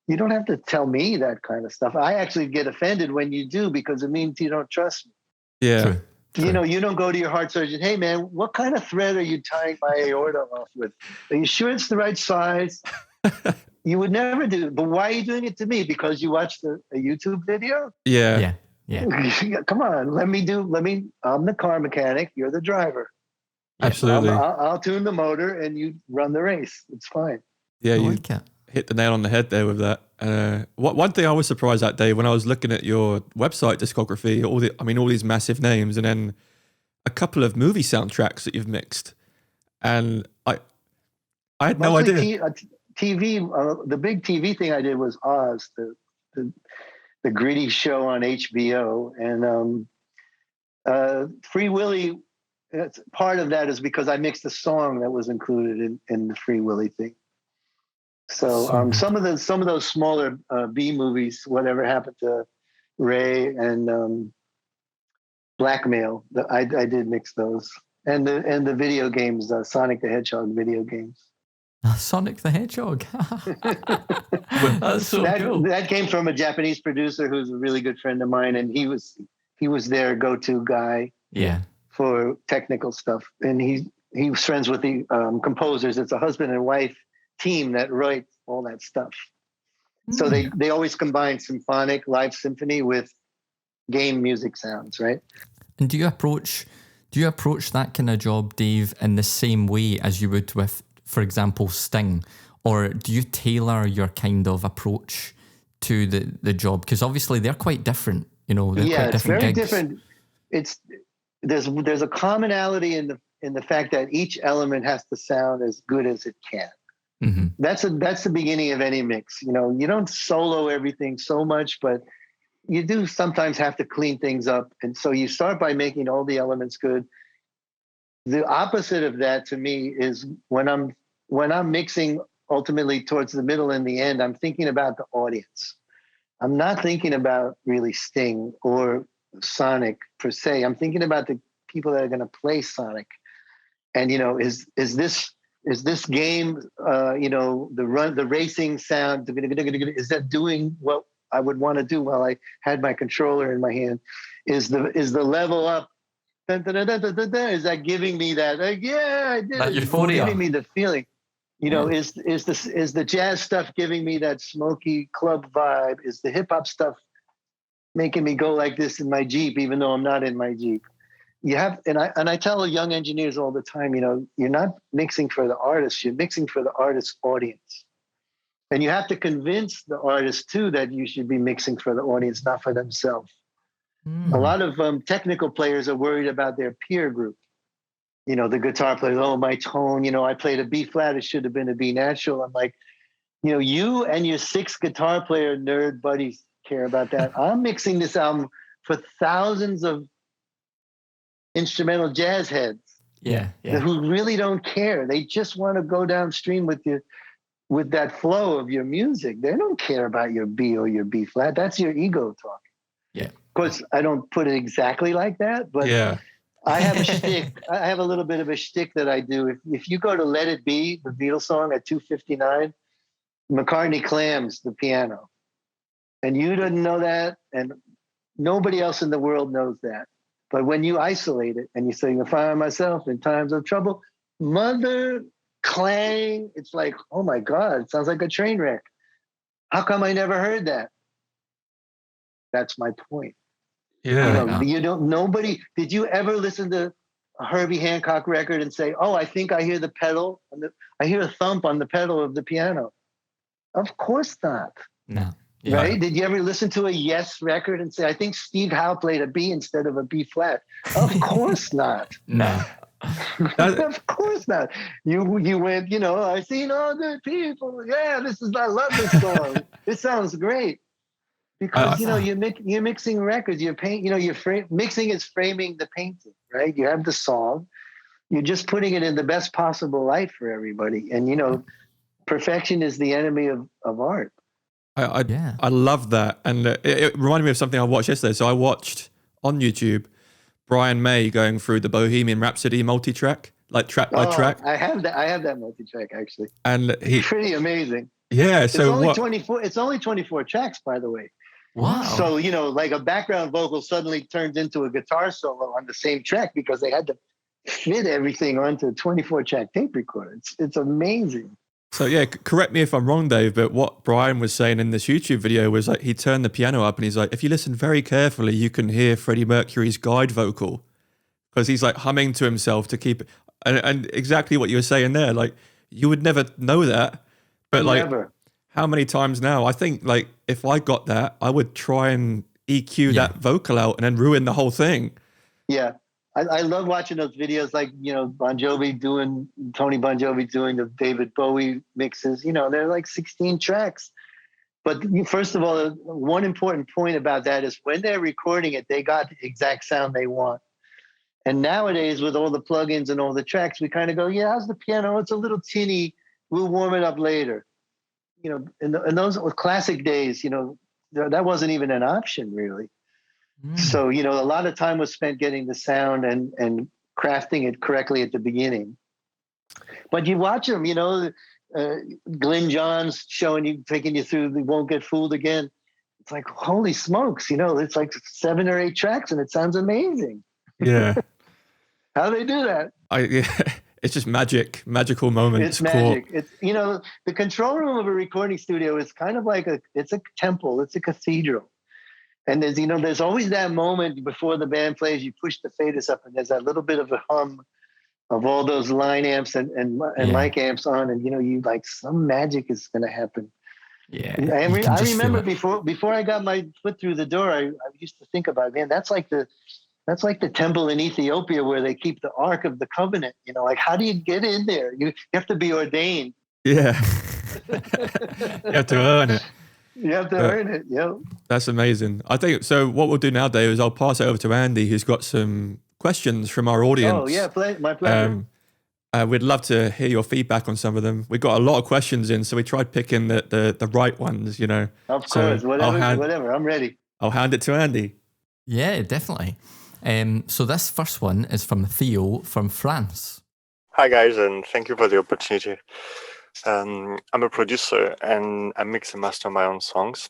You don't have to tell me that kind of stuff. I actually get offended when you do because it means you don't trust me. yeah. True. You know, you don't go to your heart surgeon, hey man, what kind of thread are you tying my aorta off with? Are you sure it's the right size? You would never do it. But why are you doing it to me? Because you watched a YouTube video? Yeah. Yeah. Come on, I'm the car mechanic, you're the driver. Absolutely. I'll tune the motor and you run the race. It's fine. Yeah, I you like it. hit the nail on the head there with that. One thing I was surprised at, Dave, when I was looking at your website discography, all these massive names, and then a couple of movie soundtracks that you've mixed, and I had no Mostly idea. TV. The big TV thing I did was Oz, the gritty show on HBO, and Free Willy. Part of that is because I mixed a song that was included in the Free Willy thing. So good. some of those smaller B movies, Whatever Happened to Ray and Blackmail, I did mix those, and the video games, Sonic the Hedgehog video games. Sonic the Hedgehog. That's so cool. That came from a Japanese producer who's a really good friend of mine, and he was their go-to guy Yeah. for technical stuff, and he was friends with the composers. It's a husband and wife team that write all that stuff. So they always combine symphonic live symphony with game music sounds, right? And do you approach that kind of job, Dave, in the same way as you would with, for example, Sting? Or do you tailor your kind of approach to the job? Because obviously they're quite different, you know, they're quite different very gigs. different. There's a commonality in the fact that each element has to sound as good as it can. Mm-hmm. That's the beginning of any mix. You know, you don't solo everything so much, but you do sometimes have to clean things up. And so you start by making all the elements good. The opposite of that to me is when I'm mixing ultimately towards the middle and the end, I'm thinking about the audience. I'm not thinking about really Sting or Sonic per se. I'm thinking about the people that are going to play Sonic. And, you know, is this game, you know, the racing sound, is that doing what I would want to do while I had my controller in my hand? Is the level up? Is that giving me that? Like, yeah, I did. That It's euphoria. giving me the feeling. You know, is the jazz stuff giving me that smoky club vibe? Is the hip hop stuff making me go like this in my Jeep, even though I'm not in my Jeep? You have, and I tell young engineers all the time, you know, you're not mixing for the artist, you're mixing for the artist's audience. And you have to convince the artist too that you should be mixing for the audience, not for themselves. A lot of technical players are worried about their peer group. you know, the guitar player, oh, my tone, you know, I played a B flat, it should have been a B natural. I'm like, you know, you and your 6 guitar player nerd buddies care about that. I'm mixing this album for thousands of instrumental jazz heads Yeah. who really don't care. They just want to go downstream with you, with that flow of your music. They don't care about your B or your B flat. That's your ego talking. Yeah. Of course, I don't put it exactly like that, but Yeah. I have a shtick. I have a little bit of a shtick that I do. If you go to Let It Be, the Beatles song at 2:59, McCartney clams the piano. And you didn't know that, and nobody else in the world knows that. But when you isolate it and you say, I find myself in times of trouble, mother clang, it's like, oh my God, it sounds like a train wreck. How come I never heard that? That's my point. Yeah. You don't, nobody, did you ever listen to a Herbie Hancock record and say, oh, I think I hear the pedal, I hear a thump on the pedal of the piano? Of course not. No. Yeah. Right? Did you ever listen to a Yes record and say, I think Steve Howe played a B instead of a B flat? Of course not. No. Of course not. You went, you know, I've seen all the people. Yeah, I love this song. It sounds great. Because, you know, you're mixing records, mixing is framing the painting, right? You have the song, you're just putting it in the best possible light for everybody. And, you know, perfection is the enemy of art. I love that. And it reminded me of something I watched yesterday. So I watched on YouTube Brian May going through the Bohemian Rhapsody multi-track, like track by track. I have that multi-track actually. And pretty amazing. Yeah. It's only 24 tracks, by the way. Wow. So, you know, like a background vocal suddenly turns into a guitar solo on the same track because they had to fit everything onto a 24-track tape recorder. It's amazing. So yeah, correct me if I'm wrong, Dave, but what Brian was saying in this YouTube video was like he turned the piano up and he's like, if you listen very carefully, you can hear Freddie Mercury's guide vocal because he's like humming to himself to keep it. And exactly what you were saying there, like you would never know that, but like how many times now? I think like if I got that, I would try and EQ that vocal out and then ruin the whole thing. Yeah. I love watching those videos, like, you know, Tony Bon Jovi doing the David Bowie mixes. You know, they're like 16 tracks. But first of all, one important point about that is when they're recording it, they got the exact sound they want. And nowadays, with all the plugins and all the tracks, we kind of go, yeah, how's the piano? It's a little tinny. We'll warm it up later. You know, in those classic days, you know, that wasn't even an option, really. So, you know, a lot of time was spent getting the sound and crafting it correctly at the beginning. But you watch them, you know, Glyn Johns taking you through the Won't Get Fooled Again. It's like, holy smokes, you know, it's like 7 or 8 tracks and it sounds amazing. Yeah. How do they do that? It's just magical moments. It's magic. It's, you know, the control room of a recording studio is kind of like it's a temple, it's a cathedral. And there's always that moment before the band plays, you push the faders up and there's that little bit of a hum of all those line amps and mic amps on. And, you know, you like some magic is going to happen. Yeah. I remember before I got my foot through the door, I used to think about, man, that's like the temple in Ethiopia where they keep the Ark of the Covenant. You know, like how do you get in there? You have to be ordained. Yeah. You have to earn it. You have to earn it. Yep. That's amazing. I think so. What we'll do now, Dave, is I'll pass it over to Andy, who's got some questions from our audience. Oh yeah, my pleasure. We'd love to hear your feedback on some of them. We got a lot of questions in, so we tried picking the right ones. You know. Of course, whatever. I'm ready. I'll hand it to Andy. Yeah, definitely. So this first one is from Theo from France. Hi guys, and thank you for the opportunity. I'm a producer and I mix and master my own songs.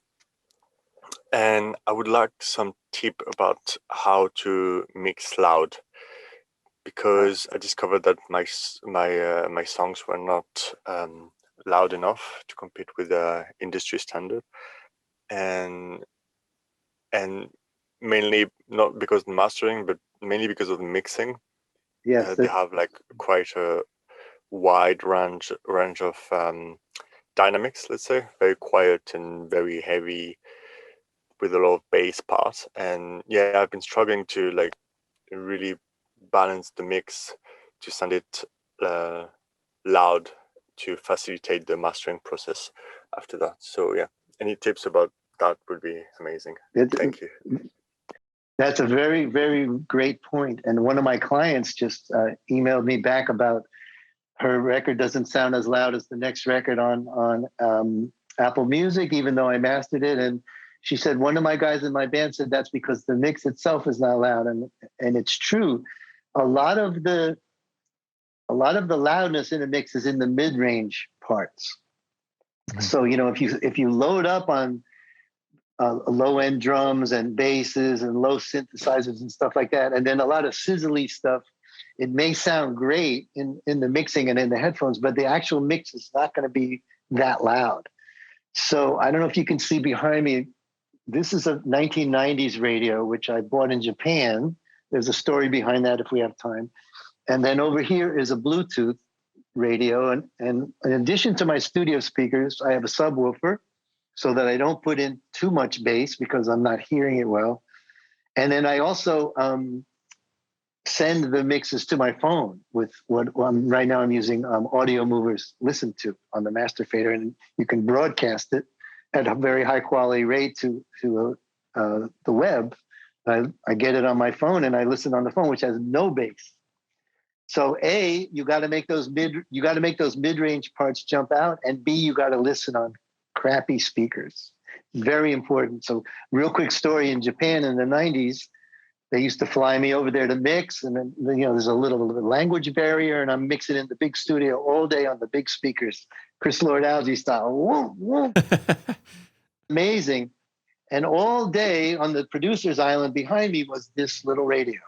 And I would like some tip about how to mix loud, because I discovered that my songs were not loud enough to compete with the industry standard, and mainly not because of the mastering, but mainly because of the mixing. Yes, they have like quite a wide range of dynamics, let's say, very quiet and very heavy with a lot of bass parts. And yeah, I've been struggling to like really balance the mix to sound it loud to facilitate the mastering process after that. So yeah, any tips about that would be amazing. Thank you. That's a very, very great point. And one of my clients just emailed me back about her record doesn't sound as loud as the next record on Apple Music, even though I mastered it. And she said, one of my guys in my band said that's because the mix itself is not loud. And it's true. A lot of the loudness in a mix is in the mid-range parts. Mm-hmm. So, if you load up on low-end drums and basses and low synthesizers and stuff like that, and then a lot of sizzly stuff, it may sound great in the mixing and in the headphones, but the actual mix is not going to be that loud. So I don't know if you can see behind me, this is a 1990s radio, which I bought in Japan. There's a story behind that if we have time. And then over here is a Bluetooth radio. And in addition to my studio speakers, I have a subwoofer so that I don't put in too much bass because I'm not hearing it well. And then I also send the mixes to my phone with what right now I'm using Audio Movers Listen To on the master fader, and you can broadcast it at a very high quality rate to the web. I get it on my phone and I listen on the phone, which has no bass. So A, you got to make those mid-range parts jump out, and B, you got to listen on crappy speakers. Very important. So real quick story, in Japan in the 90s, they used to fly me over there to mix, and then there's a little language barrier, and I'm mixing in the big studio all day on the big speakers, Chris Lord-Alge style. Whoa, whoa. Amazing. And all day on the producer's island behind me was this little radio.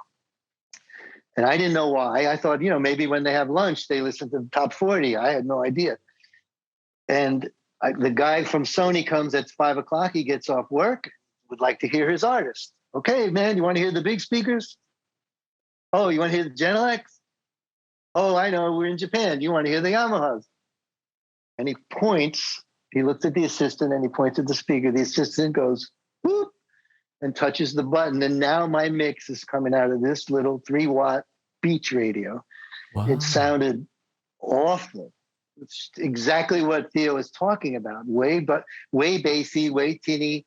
And I didn't know why. I thought, maybe when they have lunch, they listen to the top 40. I had no idea. And the guy from Sony comes at 5 o'clock. He gets off work, would like to hear his artist. Okay, man, you want to hear the big speakers? Oh, you want to hear the Genelecs? Oh, I know, we're in Japan. You want to hear the Yamahas? And he looks at the assistant and he points at the speaker. The assistant goes, whoop, and touches the button. And now my mix is coming out of this little 3-watt beach radio. Wow. It sounded awful. It's exactly what Theo is talking about. Way bassy, way tinny,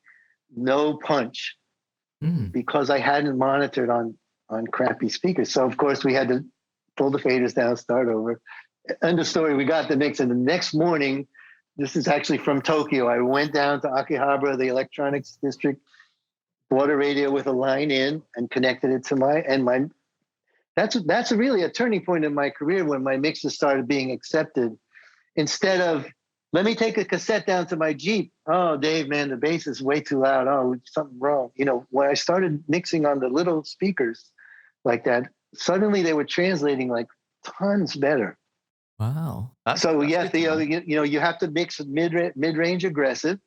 no punch. Because I hadn't monitored on crappy speakers. So, of course, we had to pull the faders down, start over. End of story, we got the mix. And the next morning, this is actually from Tokyo, I went down to Akihabara, the electronics district, bought a radio with a line in and connected it to my. That's really a turning point in my career when my mixes started being accepted. Instead of, let me take a cassette down to my Jeep. Oh, Dave, man, the bass is way too loud. Oh, something wrong. When I started mixing on the little speakers like that, suddenly they were translating like tons better. Wow. Theo, you have to mix mid-range aggressive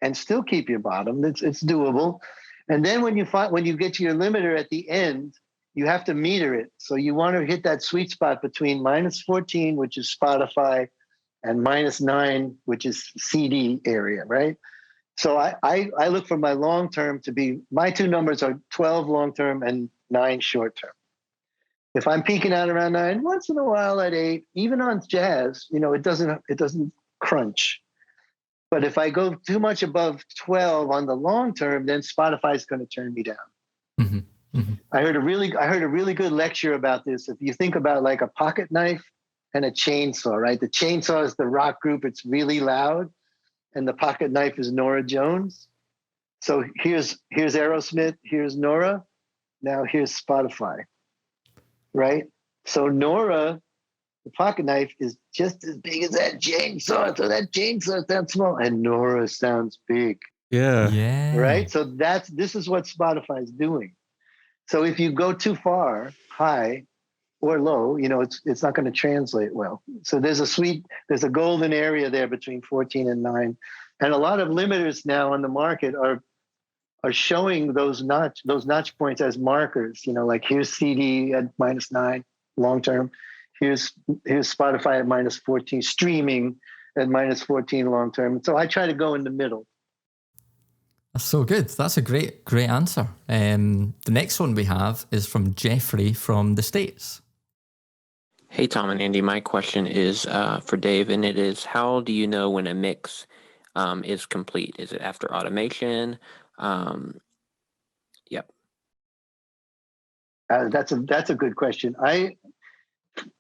and still keep your bottom. It's doable. And then when you get to your limiter at the end, you have to meter it. So you want to hit that sweet spot between -14, which is Spotify, and -9, which is CD area, right? So I look for my long-term to be, my two numbers are 12 long-term and 9 short-term. If I'm peaking out around 9, once in a while at 8, even on jazz, it doesn't crunch. But if I go too much above 12 on the long-term, then Spotify is going to turn me down. Mm-hmm. Mm-hmm. I heard a really good lecture about this. If you think about like a pocket knife and a chainsaw, right? The chainsaw is the rock group. It's really loud. And the pocket knife is Norah Jones. So here's Aerosmith. Here's Norah. Now here's Spotify, right? So Norah, the pocket knife, is just as big as that chainsaw. So that chainsaw sounds small. And Norah sounds big. Yeah. Right? So this is what Spotify is doing. So if you go too far, high, or low, it's not going to translate well. So there's a golden area there between 14 and 9. And a lot of limiters now on the market are showing those notch points as markers, like here's CD at -9 long term. Here's Spotify at -14, streaming at -14 long term. So I try to go in the middle. That's so good. That's a great answer. The next one we have is from Jeffrey from the States. Hey, Tom and Andy. My question is for Dave, and it is, how do you know when a mix is complete? Is it after automation? Um, yep. That's a good question.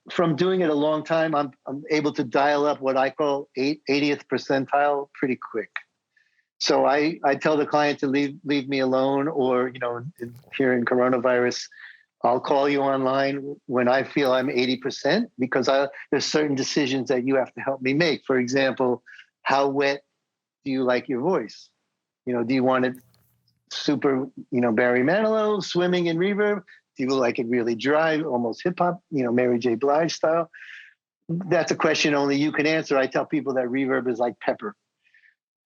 From doing it a long time, I'm able to dial up what I call 80th percentile pretty quick. So I tell the client to leave me alone, or here in coronavirus, I'll call you online when I feel I'm 80%, because there's certain decisions that you have to help me make. For example, how wet do you like your voice? Do you want it super, Barry Manilow, swimming in reverb? Do you like it really dry, almost hip hop, Mary J. Blige style? That's a question only you can answer. I tell people that reverb is like pepper.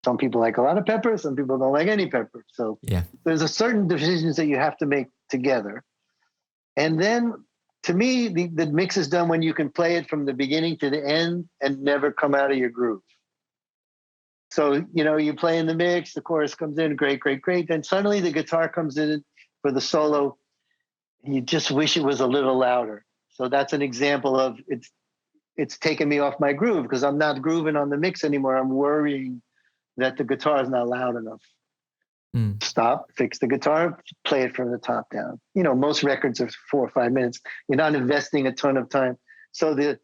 Some people like a lot of pepper. Some people don't like any pepper. So Yeah. there's a certain decisions that you have to make together. And then, to me, the mix is done when you can play it from the beginning to the end and never come out of your groove. So, you play in the mix, the chorus comes in, great, great, great. Then suddenly the guitar comes in for the solo. And you just wish it was a little louder. So that's an example of it's taken me off my groove, because I'm not grooving on the mix anymore. I'm worrying that the guitar is not loud enough. Stop, fix the guitar, play it from the top down. Most records are 4 or 5 minutes. You're not investing a ton of time. So the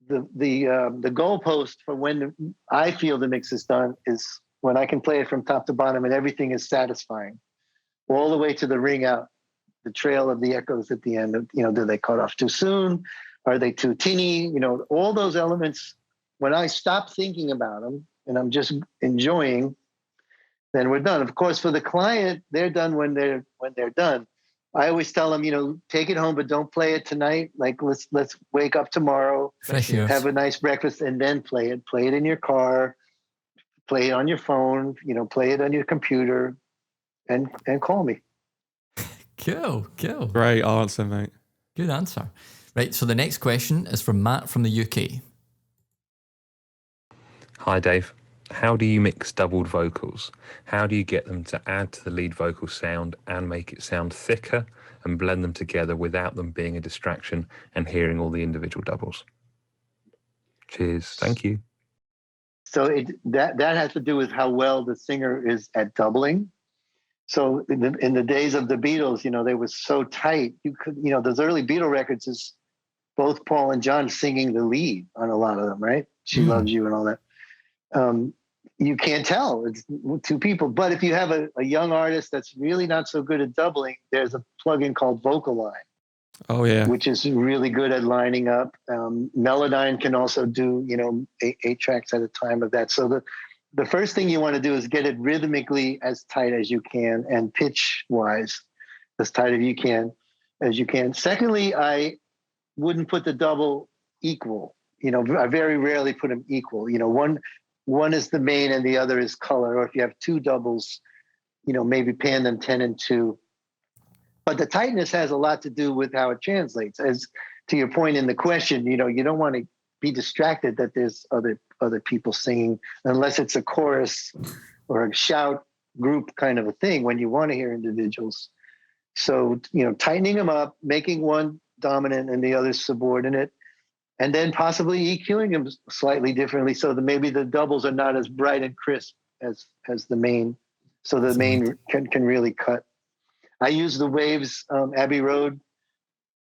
goalpost for when I feel the mix is done is when I can play it from top to bottom and everything is satisfying, all the way to the ring out, the trail of the echoes at the end. Do they cut off too soon? Are they too teeny? All those elements. When I stop thinking about them and I'm just enjoying, then we're done. Of course, for the client, they're done when they're done. I always tell them, take it home, but don't play it tonight. Like, let's wake up tomorrow, Fresh ears. have a nice breakfast, and then play it. Play it in your car, play it on your phone, play it on your computer, and call me. Cool. Great answer, mate. Good answer. Right, so the next question is from Matt from the UK. Hi, Dave. How do you mix doubled vocals? How do you get them to add to the lead vocal sound and make it sound thicker and blend them together without them being a distraction and hearing all the individual doubles? Cheers. Thank you. So that has to do with how well the singer is at doubling. So in the days of the Beatles, they were so tight. You could, those early Beatle records is both Paul and John singing the lead on a lot of them, right? She Loves You and all that. You can't tell, it's two people. But if you have a young artist that's really not so good at doubling, there's a plugin called Vocal Line. Oh yeah, which is really good at lining up. Melodyne can also do 8 tracks at a time of that. So the first thing you want to do is get it rhythmically as tight as you can, and pitch wise as tight as you can. Secondly, I wouldn't put the double equal. I very rarely put them equal. One is the main and the other is color. Or if you have 2 doubles, maybe pan them 10 and 2. But the tightness has a lot to do with how it translates. As to your point in the question, you don't want to be distracted that there's other people singing, unless it's a chorus or a shout group kind of a thing, when you want to hear individuals. So, tightening them up, making one dominant and the other subordinate, and then possibly EQing them slightly differently, so that maybe the doubles are not as bright and crisp as the main, so the main can really cut. I use the Waves Abbey Road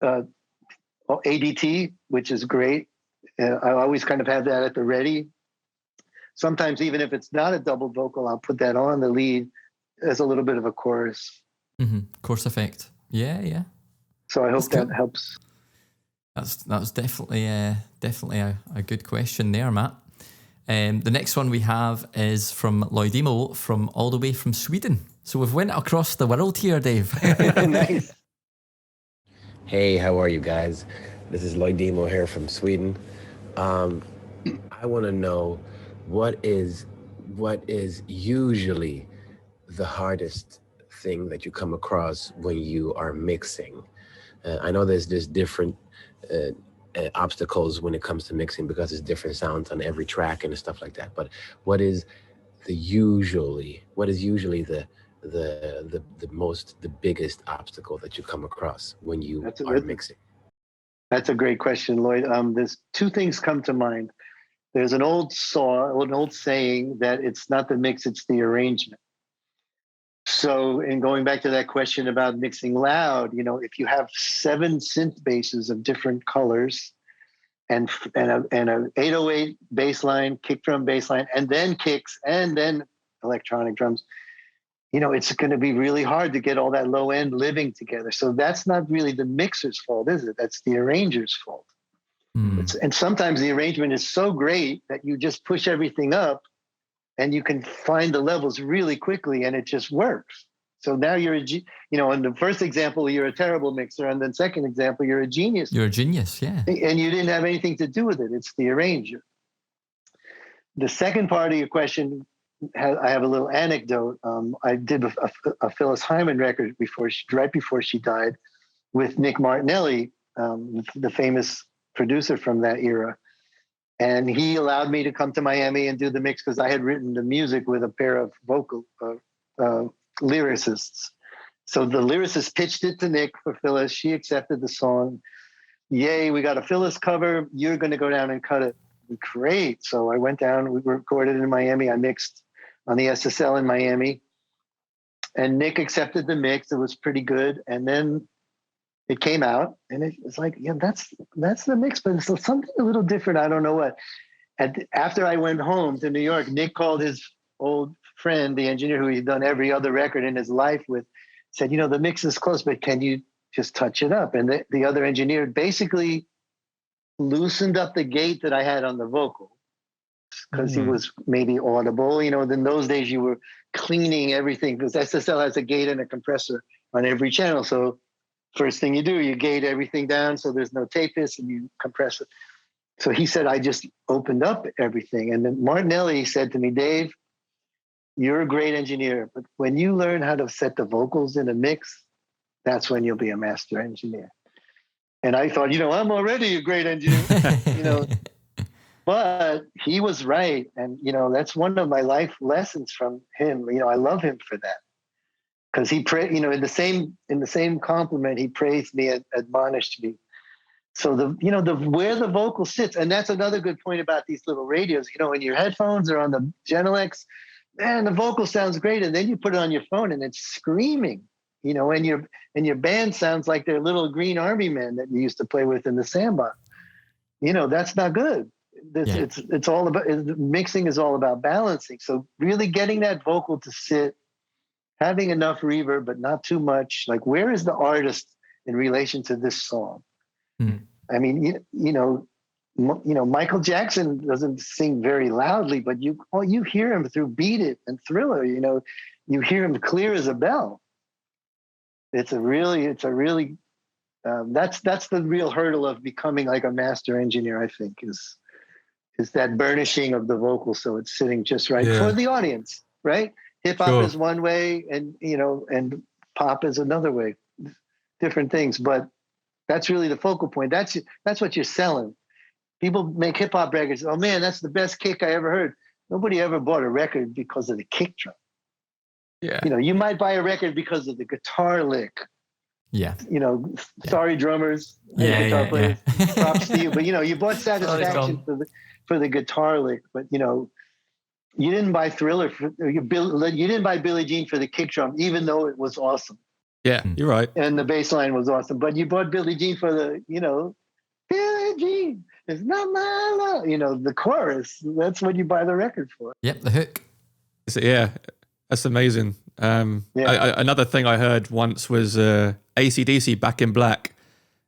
ADT, which is great. I always kind of have that at the ready. Sometimes even if it's not a double vocal, I'll put that on the lead as a little bit of a chorus. Chorus effect. Yeah. So I hope that helps. That's definitely a good question there, Matt. The next one we have is from Lloydimo, from all the way from Sweden. So we've went across the world here, Dave. Nice. Hey, how are you guys? This is Lloydimo here from Sweden. I want to know what is usually the hardest thing that you come across when you are mixing. I know there's different obstacles when it comes to mixing, because there's different sounds on every track and stuff like that. But what is usually the biggest obstacle that you come across when you are mixing? That's a great question, Lloyd. There's two things come to mind. There's an old saying that it's not the mix, it's the arrangement. So, in going back to that question about mixing loud, if you have 7 synth basses of different colors and a 808 bass line, kick drum bass line, and then kicks, and then electronic drums, it's going to be really hard to get all that low end living together. So that's not really the mixer's fault, is it? That's the arranger's fault. And sometimes the arrangement is so great that you just push everything up and you can find the levels really quickly and it just works. So now you're in the first example, you're a terrible mixer. And then second example, you're a genius. You're a genius, yeah. And you didn't have anything to do with it. It's the arranger. The second part of your question, I have a little anecdote. I did a Phyllis Hyman record right before she died with Nick Martinelli, the famous producer from that era. And he allowed me to come to Miami and do the mix because I had written the music with a pair of vocal lyricists. So the lyricist pitched it to Nick for Phyllis. She accepted the song. Yay, we got a Phyllis cover. You're going to go down and cut it. Great. So I went down. We recorded in Miami. I mixed on the SSL in Miami. And Nick accepted the mix. It was pretty good. And then it came out and it was like, yeah, that's the mix, but it's something a little different. I don't know what. After I went home to New York, Nick called his old friend, the engineer who he'd done every other record in his life with, said, the mix is close, but can you just touch it up? And the other engineer basically loosened up the gate that I had on the vocal because he was maybe audible. In those days you were cleaning everything because SSL has a gate and a compressor on every channel. So first thing you do, you gate everything down so there's no tape hiss and you compress it. So he said, I just opened up everything. And then Martinelli said to me, Dave, you're a great engineer, but when you learn how to set the vocals in a mix, that's when you'll be a master engineer. And I thought, I'm already a great engineer, but he was right. And, that's one of my life lessons from him. I love him for that. Because he in the same compliment, he praised me and admonished me. So where the vocal sits, and that's another good point about these little radios. In your headphones or on the Genelex, man, the vocal sounds great, and then you put it on your phone and it's screaming. And your band sounds like they're little green army men that you used to play with in the sandbox. That's not good. It's all about mixing is all about balancing. So really getting that vocal to sit, having enough reverb, but not too much. Like, where is the artist in relation to this song? I mean, Michael Jackson doesn't sing very loudly, but you hear him through Beat It and Thriller. You hear him clear as a bell. It's a really that's the real hurdle of becoming like a master engineer. I think is that burnishing of the vocal so it's sitting just right for the audience, right? Hip hop is one way, and and pop is another way. Different things, but that's really the focal point. That's what you're selling. People make hip hop records. Oh man, that's the best kick I ever heard. Nobody ever bought a record because of the kick drum. Yeah. You might buy a record because of the guitar lick. Yeah. Sorry, drummers, guitar players, props to you. But you bought satisfaction for the guitar lick. But you didn't buy Thriller. You didn't buy Billie Jean for the kick drum, even though it was awesome. Yeah, you're right. And the bass line was awesome. But you bought Billie Jean for the, Billie Jean, it's not my love. The chorus. That's what you buy the record for. Yep, the hook. So, that's amazing. Another thing I heard once was AC/DC Back in Black.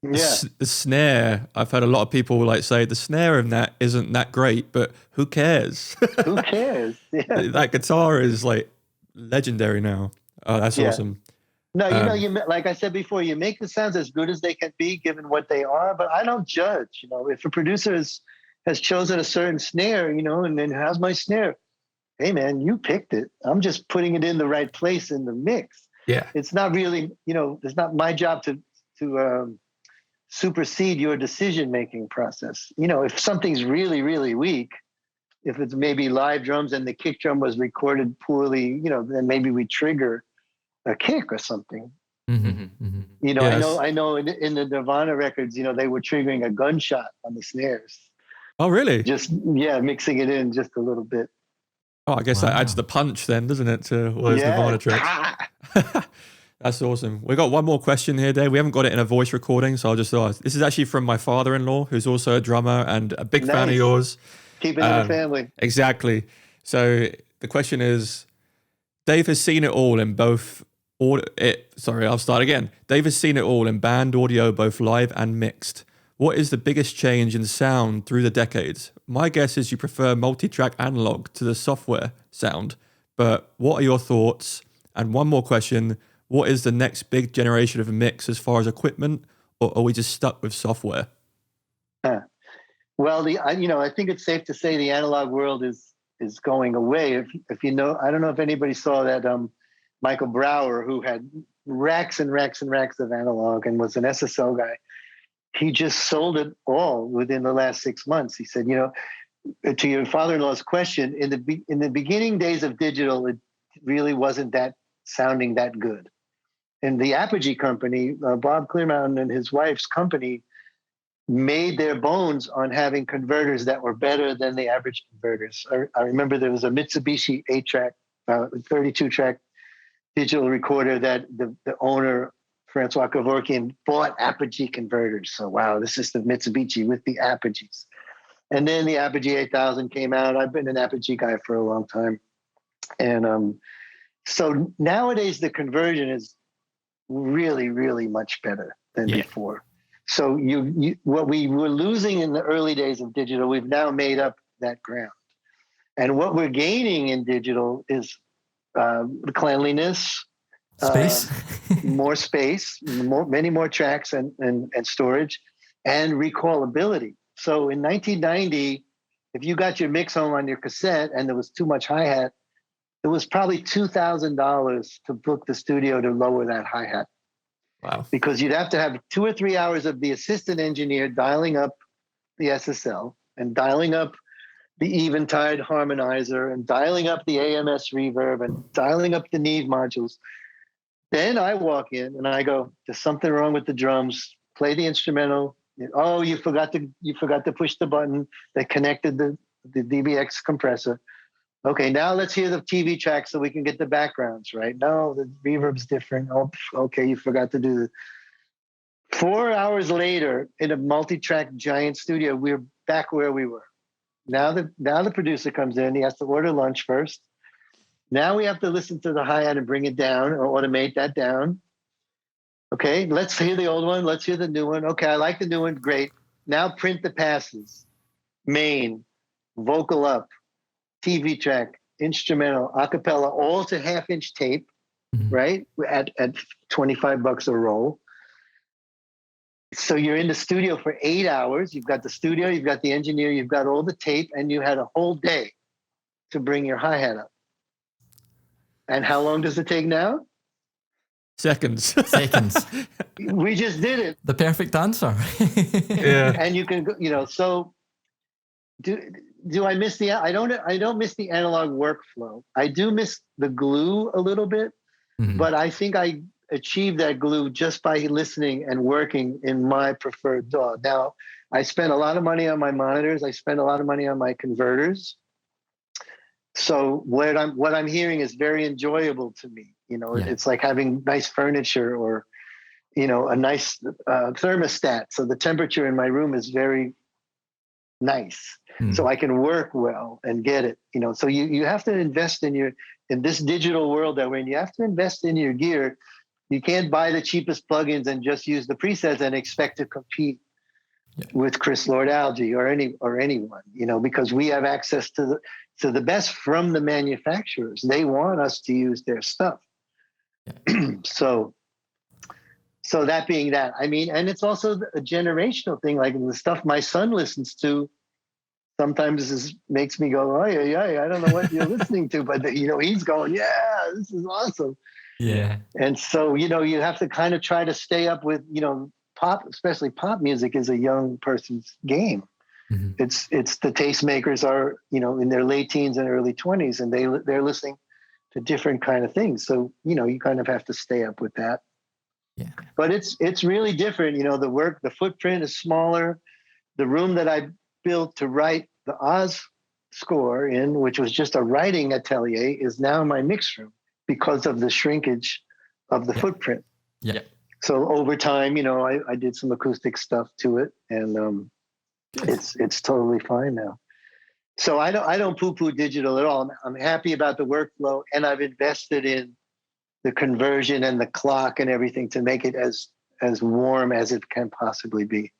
The snare, I've heard a lot of people say the snare in that isn't that great, but who cares? Who cares? Yeah. That guitar is legendary now. Oh, that's awesome. No, like I said before, you make the sounds as good as they can be given what they are, but I don't judge. If a producer has chosen a certain snare, and then how's my snare? Hey man, you picked it. I'm just putting it in the right place in the mix. Yeah. It's not really, it's not my job to supersede your decision-making process. If something's really, really weak, if it's maybe live drums and the kick drum was recorded poorly, then maybe we trigger a kick or something. You know, Yes. I know in the Nirvana records, you know, they were triggering a gunshot on the snares. Oh, really? Just, yeah, mixing it in just a little bit. Oh, I guess that adds Wow. the punch then, doesn't it, to all those Nirvana tracks? That's awesome. We got one more question here, Dave. We haven't got it in a voice recording, so I'll just ask. This is actually from my father-in-law, who's also a drummer and a big fan of Nice. yours. Keep it in the family. Exactly. So the question is, Dave has seen it all in both. I'll start again. Dave has seen it all in band audio, both live and mixed. What is the biggest change in sound through the decades? My guess is you prefer multi-track analog to the software sound, but what are your thoughts? And one more question, what is the next big generation of a mix as far as equipment, or are we just stuck with software? Well, I think it's safe to say the analog world is going away. If you know, I don't know if anybody saw that Michael Brower, who had racks and racks and racks of analog and was an SSL guy. He just sold it all within the last 6 months. He said, you know, to your father-in-law's question, in the beginning days of digital, it really wasn't sounding that good. And the Apogee company, Bob Clearmountain and his wife's company, made their bones on having converters that were better than the average converters. I remember there was a Mitsubishi 8-track, 32-track digital recorder that the owner, Francois Kevorkian, bought Apogee converters. So, wow, this is the Mitsubishi with the Apogees. And then the Apogee 8000 came out. I've been an Apogee guy for a long time. And so nowadays the conversion is really, really much better than before. So what we were losing in the early days of digital, we've now made up that ground. And what we're gaining in digital is cleanliness, Space, more space, many more tracks and storage, and recallability. So in 1990, if you got your mix home on your cassette and there was too much hi-hat, it was probably $2,000 to book the studio to lower that hi-hat. Wow. Because you'd have to have 2 or 3 hours of the assistant engineer dialing up the SSL and dialing up the Eventide harmonizer and dialing up the AMS reverb and dialing up the Neve modules. Then I walk in and I go, there's something wrong with the drums. Play the instrumental. Oh, you forgot to push the button that connected the DBX compressor. Okay, now let's hear the TV track so we can get the backgrounds, right? No, the reverb's different. Oh, okay, you forgot to do the 4 hours later in a multi-track giant studio, we're back where we were. Now the producer comes in, he has to order lunch first. Now we have to listen to the hi-hat and bring it down or automate that down. Okay, let's hear the old one. Let's hear the new one. Okay, I like the new one. Great. Now print the passes. Main, vocal up, TV track, instrumental, acapella, all to half-inch tape, right? At $25 a roll. So you're in the studio for 8 hours. You've got the studio, you've got the engineer, you've got all the tape, and you had a whole day to bring your hi-hat up. And how long does it take now? Seconds. We just did it. The perfect answer. Yeah. And you can, so do I miss I don't miss the analog workflow. I do miss the glue a little bit, but I think I achieved that glue just by listening and working in my preferred DAW. Now, I spent a lot of money on my monitors. I spent a lot of money on my converters. So what I'm hearing is very enjoyable to me. It's like having nice furniture or, a nice thermostat. So the temperature in my room is very nice. So I can work well and get it. So you have to invest in this digital world that we're in. You have to invest in your gear. You can't buy the cheapest plugins and just use the presets and expect to compete with Chris Lord-Alge or anyone, because we have access to the best from the manufacturers. They want us to use their stuff. So that being that, and it's also a generational thing. Like the stuff my son listens to sometimes makes me go, oh yeah, I don't know what you're listening to, but he's going, yeah, this is awesome. Yeah. And so, you have to kind of try to stay up with, pop, especially pop music is a young person's game. It's the tastemakers are, in their late teens and early 20s, and they're listening to different kind of things. So, you kind of have to stay up with that. Yeah. But it's really different. The footprint is smaller. The room that I built to write the Oz score in, which was just a writing atelier, is now my mix room because of the shrinkage of the footprint. Yeah. So over time, I did some acoustic stuff to it, and it's totally fine now. So I don't poo-poo digital at all. I'm happy about the workflow, and I've invested in the conversion and the clock and everything to make it as warm as it can possibly be.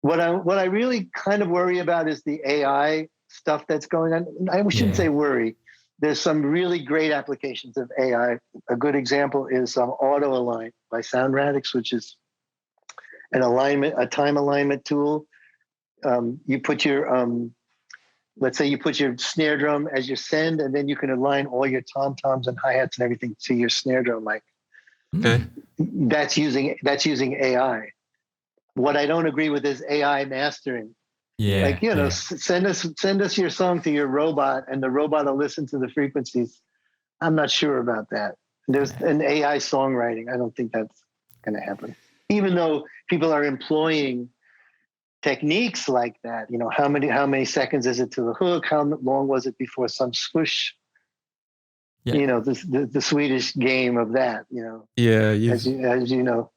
What I really kind of worry about is the AI stuff that's going on. I shouldn't say worry. There's some really great applications of AI. A good example is Auto Align by Songwriters, which is a time alignment tool. You put your let's say you put your snare drum as your send, and then you can align all your tom-toms and hi-hats and everything to your snare drum mic. Okay. That's using AI. What I don't agree with is AI mastering. Yeah. Send us your song to your robot, and the robot will listen to the frequencies. I'm not sure about that. There's an AI songwriting. I don't think that's going to happen. Even though people are employing techniques like that, how many seconds is it to the hook? How long was it before some swoosh? Yeah. The Swedish game of that. Yeah, as you know.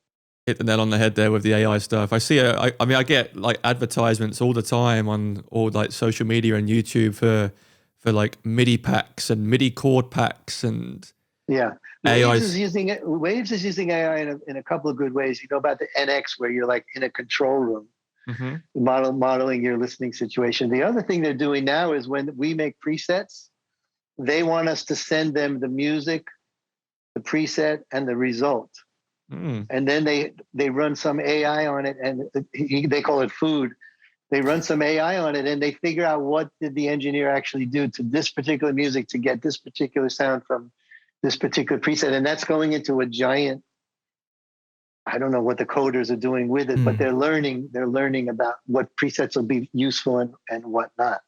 Hit the nail on the head there with the AI stuff. I see. I get like advertisements all the time on all like social media and YouTube for like MIDI packs and MIDI chord packs and Waves is using AI in a couple of good ways. You know about the NX where you're like in a control room, modeling your listening situation. The other thing they're doing now is when we make presets, they want us to send them the music, the preset, and the result. And then they run some AI on it, and they call it food. They run some AI on it, and they figure out what did the engineer actually do to this particular music to get this particular sound from this particular preset. And that's going into a giant, I don't know what the coders are doing with it, but they're learning about what presets will be useful and what not.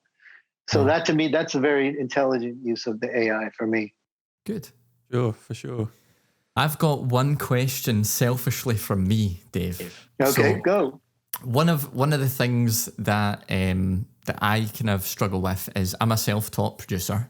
So that, to me, that's a very intelligent use of the AI for me. Good. Sure, for sure. I've got one question selfishly from me, Dave. Okay, go. One of the things that that I kind of struggle with is I'm a self-taught producer,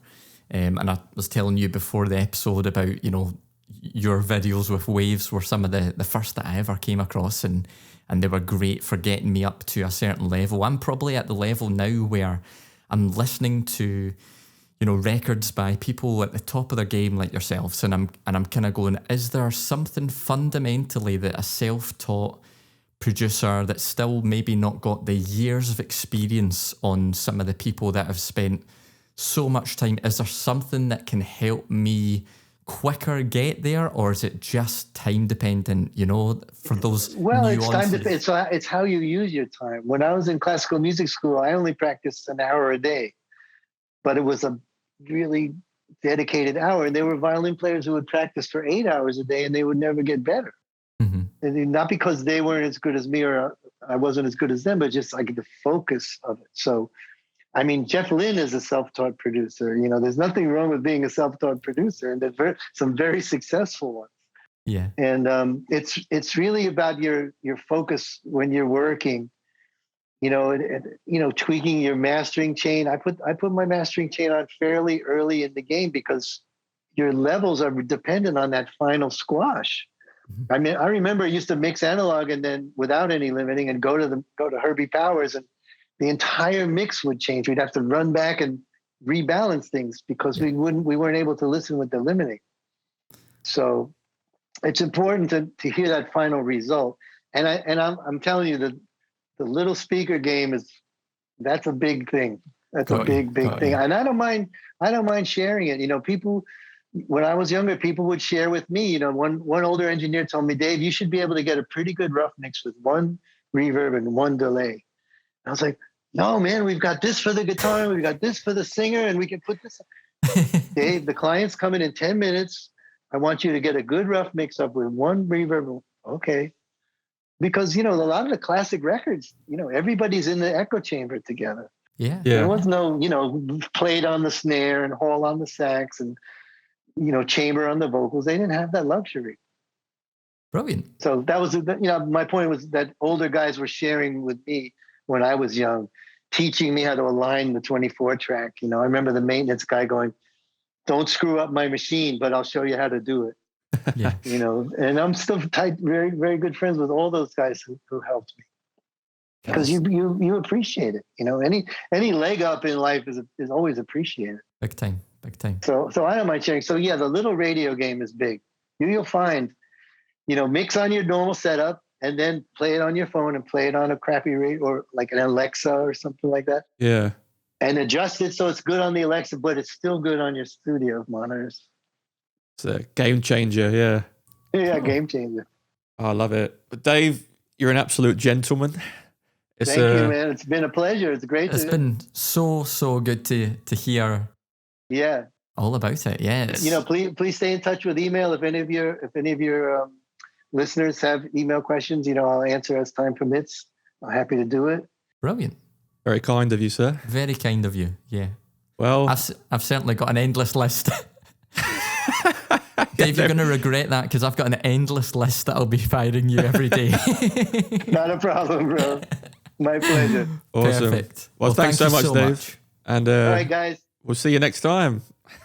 and I was telling you before the episode about your videos with Waves were some of the first that I ever came across, and they were great for getting me up to a certain level. I'm probably at the level now where I'm listening to records by people at the top of their game like yourselves, and I'm kind of going, is there something fundamentally that a self-taught producer that's still maybe not got the years of experience on some of the people that have spent so much time, is there something that can help me quicker get there, or is it just time dependent, for those nuances? It's how you use your time. When I was in classical music school, I only practiced an hour a day, but it was a really dedicated hour, and there were violin players who would practice for 8 hours a day and they would never get better. And not because they weren't as good as me or I wasn't as good as them, but just like the focus of it. So I mean, Jeff Lynne is a self-taught producer. There's nothing wrong with being a self-taught producer, and there's some very successful ones. Yeah. And it's really about your focus when you're working. Tweaking your mastering chain. I put my mastering chain on fairly early in the game because your levels are dependent on that final squash. I mean, I remember I used to mix analog and then without any limiting and go to Herbie Powers, and the entire mix would change. We'd have to run back and rebalance things because we weren't able to listen with the limiting. So it's important to hear that final result. And I'm telling you that the little speaker game that's a big thing. That's a big thing. And I don't mind sharing it. People, when I was younger, people would share with me. One older engineer told me, Dave, you should be able to get a pretty good rough mix with one reverb and one delay. And I was like, no, man, we've got this for the guitar, we've got this for the singer, and we can put this. Dave, the client's coming in 10 minutes. I want you to get a good rough mix up with one reverb. Okay. Because, a lot of the classic records, everybody's in the echo chamber together. Yeah. There was no, played on the snare and Hall on the sax and, chamber on the vocals. They didn't have that luxury. Brilliant. So that was, my point was that older guys were sharing with me when I was young, teaching me how to align the 24 track. I remember the maintenance guy going, "Don't screw up my machine, but I'll show you how to do it." Yeah. And I'm still tight, very, very good friends with all those guys who helped me. Because you appreciate it. Any leg up in life is always appreciated. Big time. So I don't mind sharing. So yeah, the little radio game is big. You'll find, mix on your normal setup and then play it on your phone and play it on a crappy radio or like an Alexa or something like that. Yeah. And adjust it so it's good on the Alexa, but it's still good on your studio monitors. It's a game changer, yeah. Yeah, game changer. I love it. But Dave, you're an absolute gentleman. Thank you, man. It's been a pleasure. It's great. It's been so good to hear. Yeah. All about it. Yeah. Please stay in touch with email if any of your listeners have email questions. I'll answer as time permits. I'm happy to do it. Brilliant. Very kind of you, sir. Very kind of you. Yeah. Well, I've certainly got an endless list. Dave, you're going to regret that because I've got an endless list that I'll be firing you every day. Not a problem, bro. My pleasure. Awesome. Perfect. Well, thanks so much, Dave. Much. And all right, guys. We'll see you next time.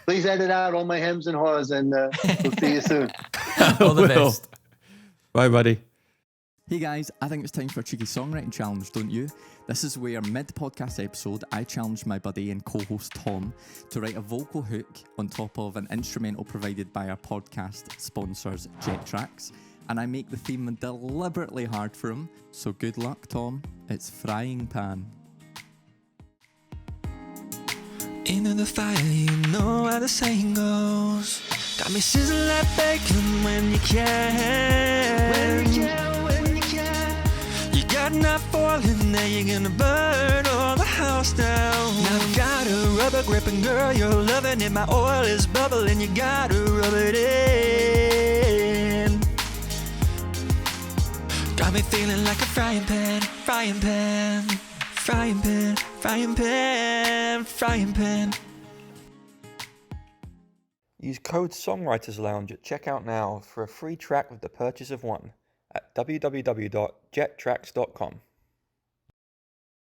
Please edit out all my hems and haws, and we'll see you soon. All the best. Bye, buddy. Hey guys, I think it's time for a cheeky songwriting challenge, don't you? This is where mid-podcast episode, I challenged my buddy and co-host Tom to write a vocal hook on top of an instrumental provided by our podcast sponsors, Jet Tracks, and I make the theme deliberately hard for him, so good luck, Tom. It's Frying Pan. Into the fire, you know how the saying goes. Got me sizzling like bacon when you can. When you can. You got enough oil in there, you're gonna burn all the house down. Now I've got a rubber grip and girl, you're loving it. My oil is bubbling, you gotta rub it in. Got me feeling like a frying pan, frying pan, frying pan, frying pan, frying pan. Use code Songwriters Lounge at checkout now for a free track with the purchase of one at www.jettracks.com.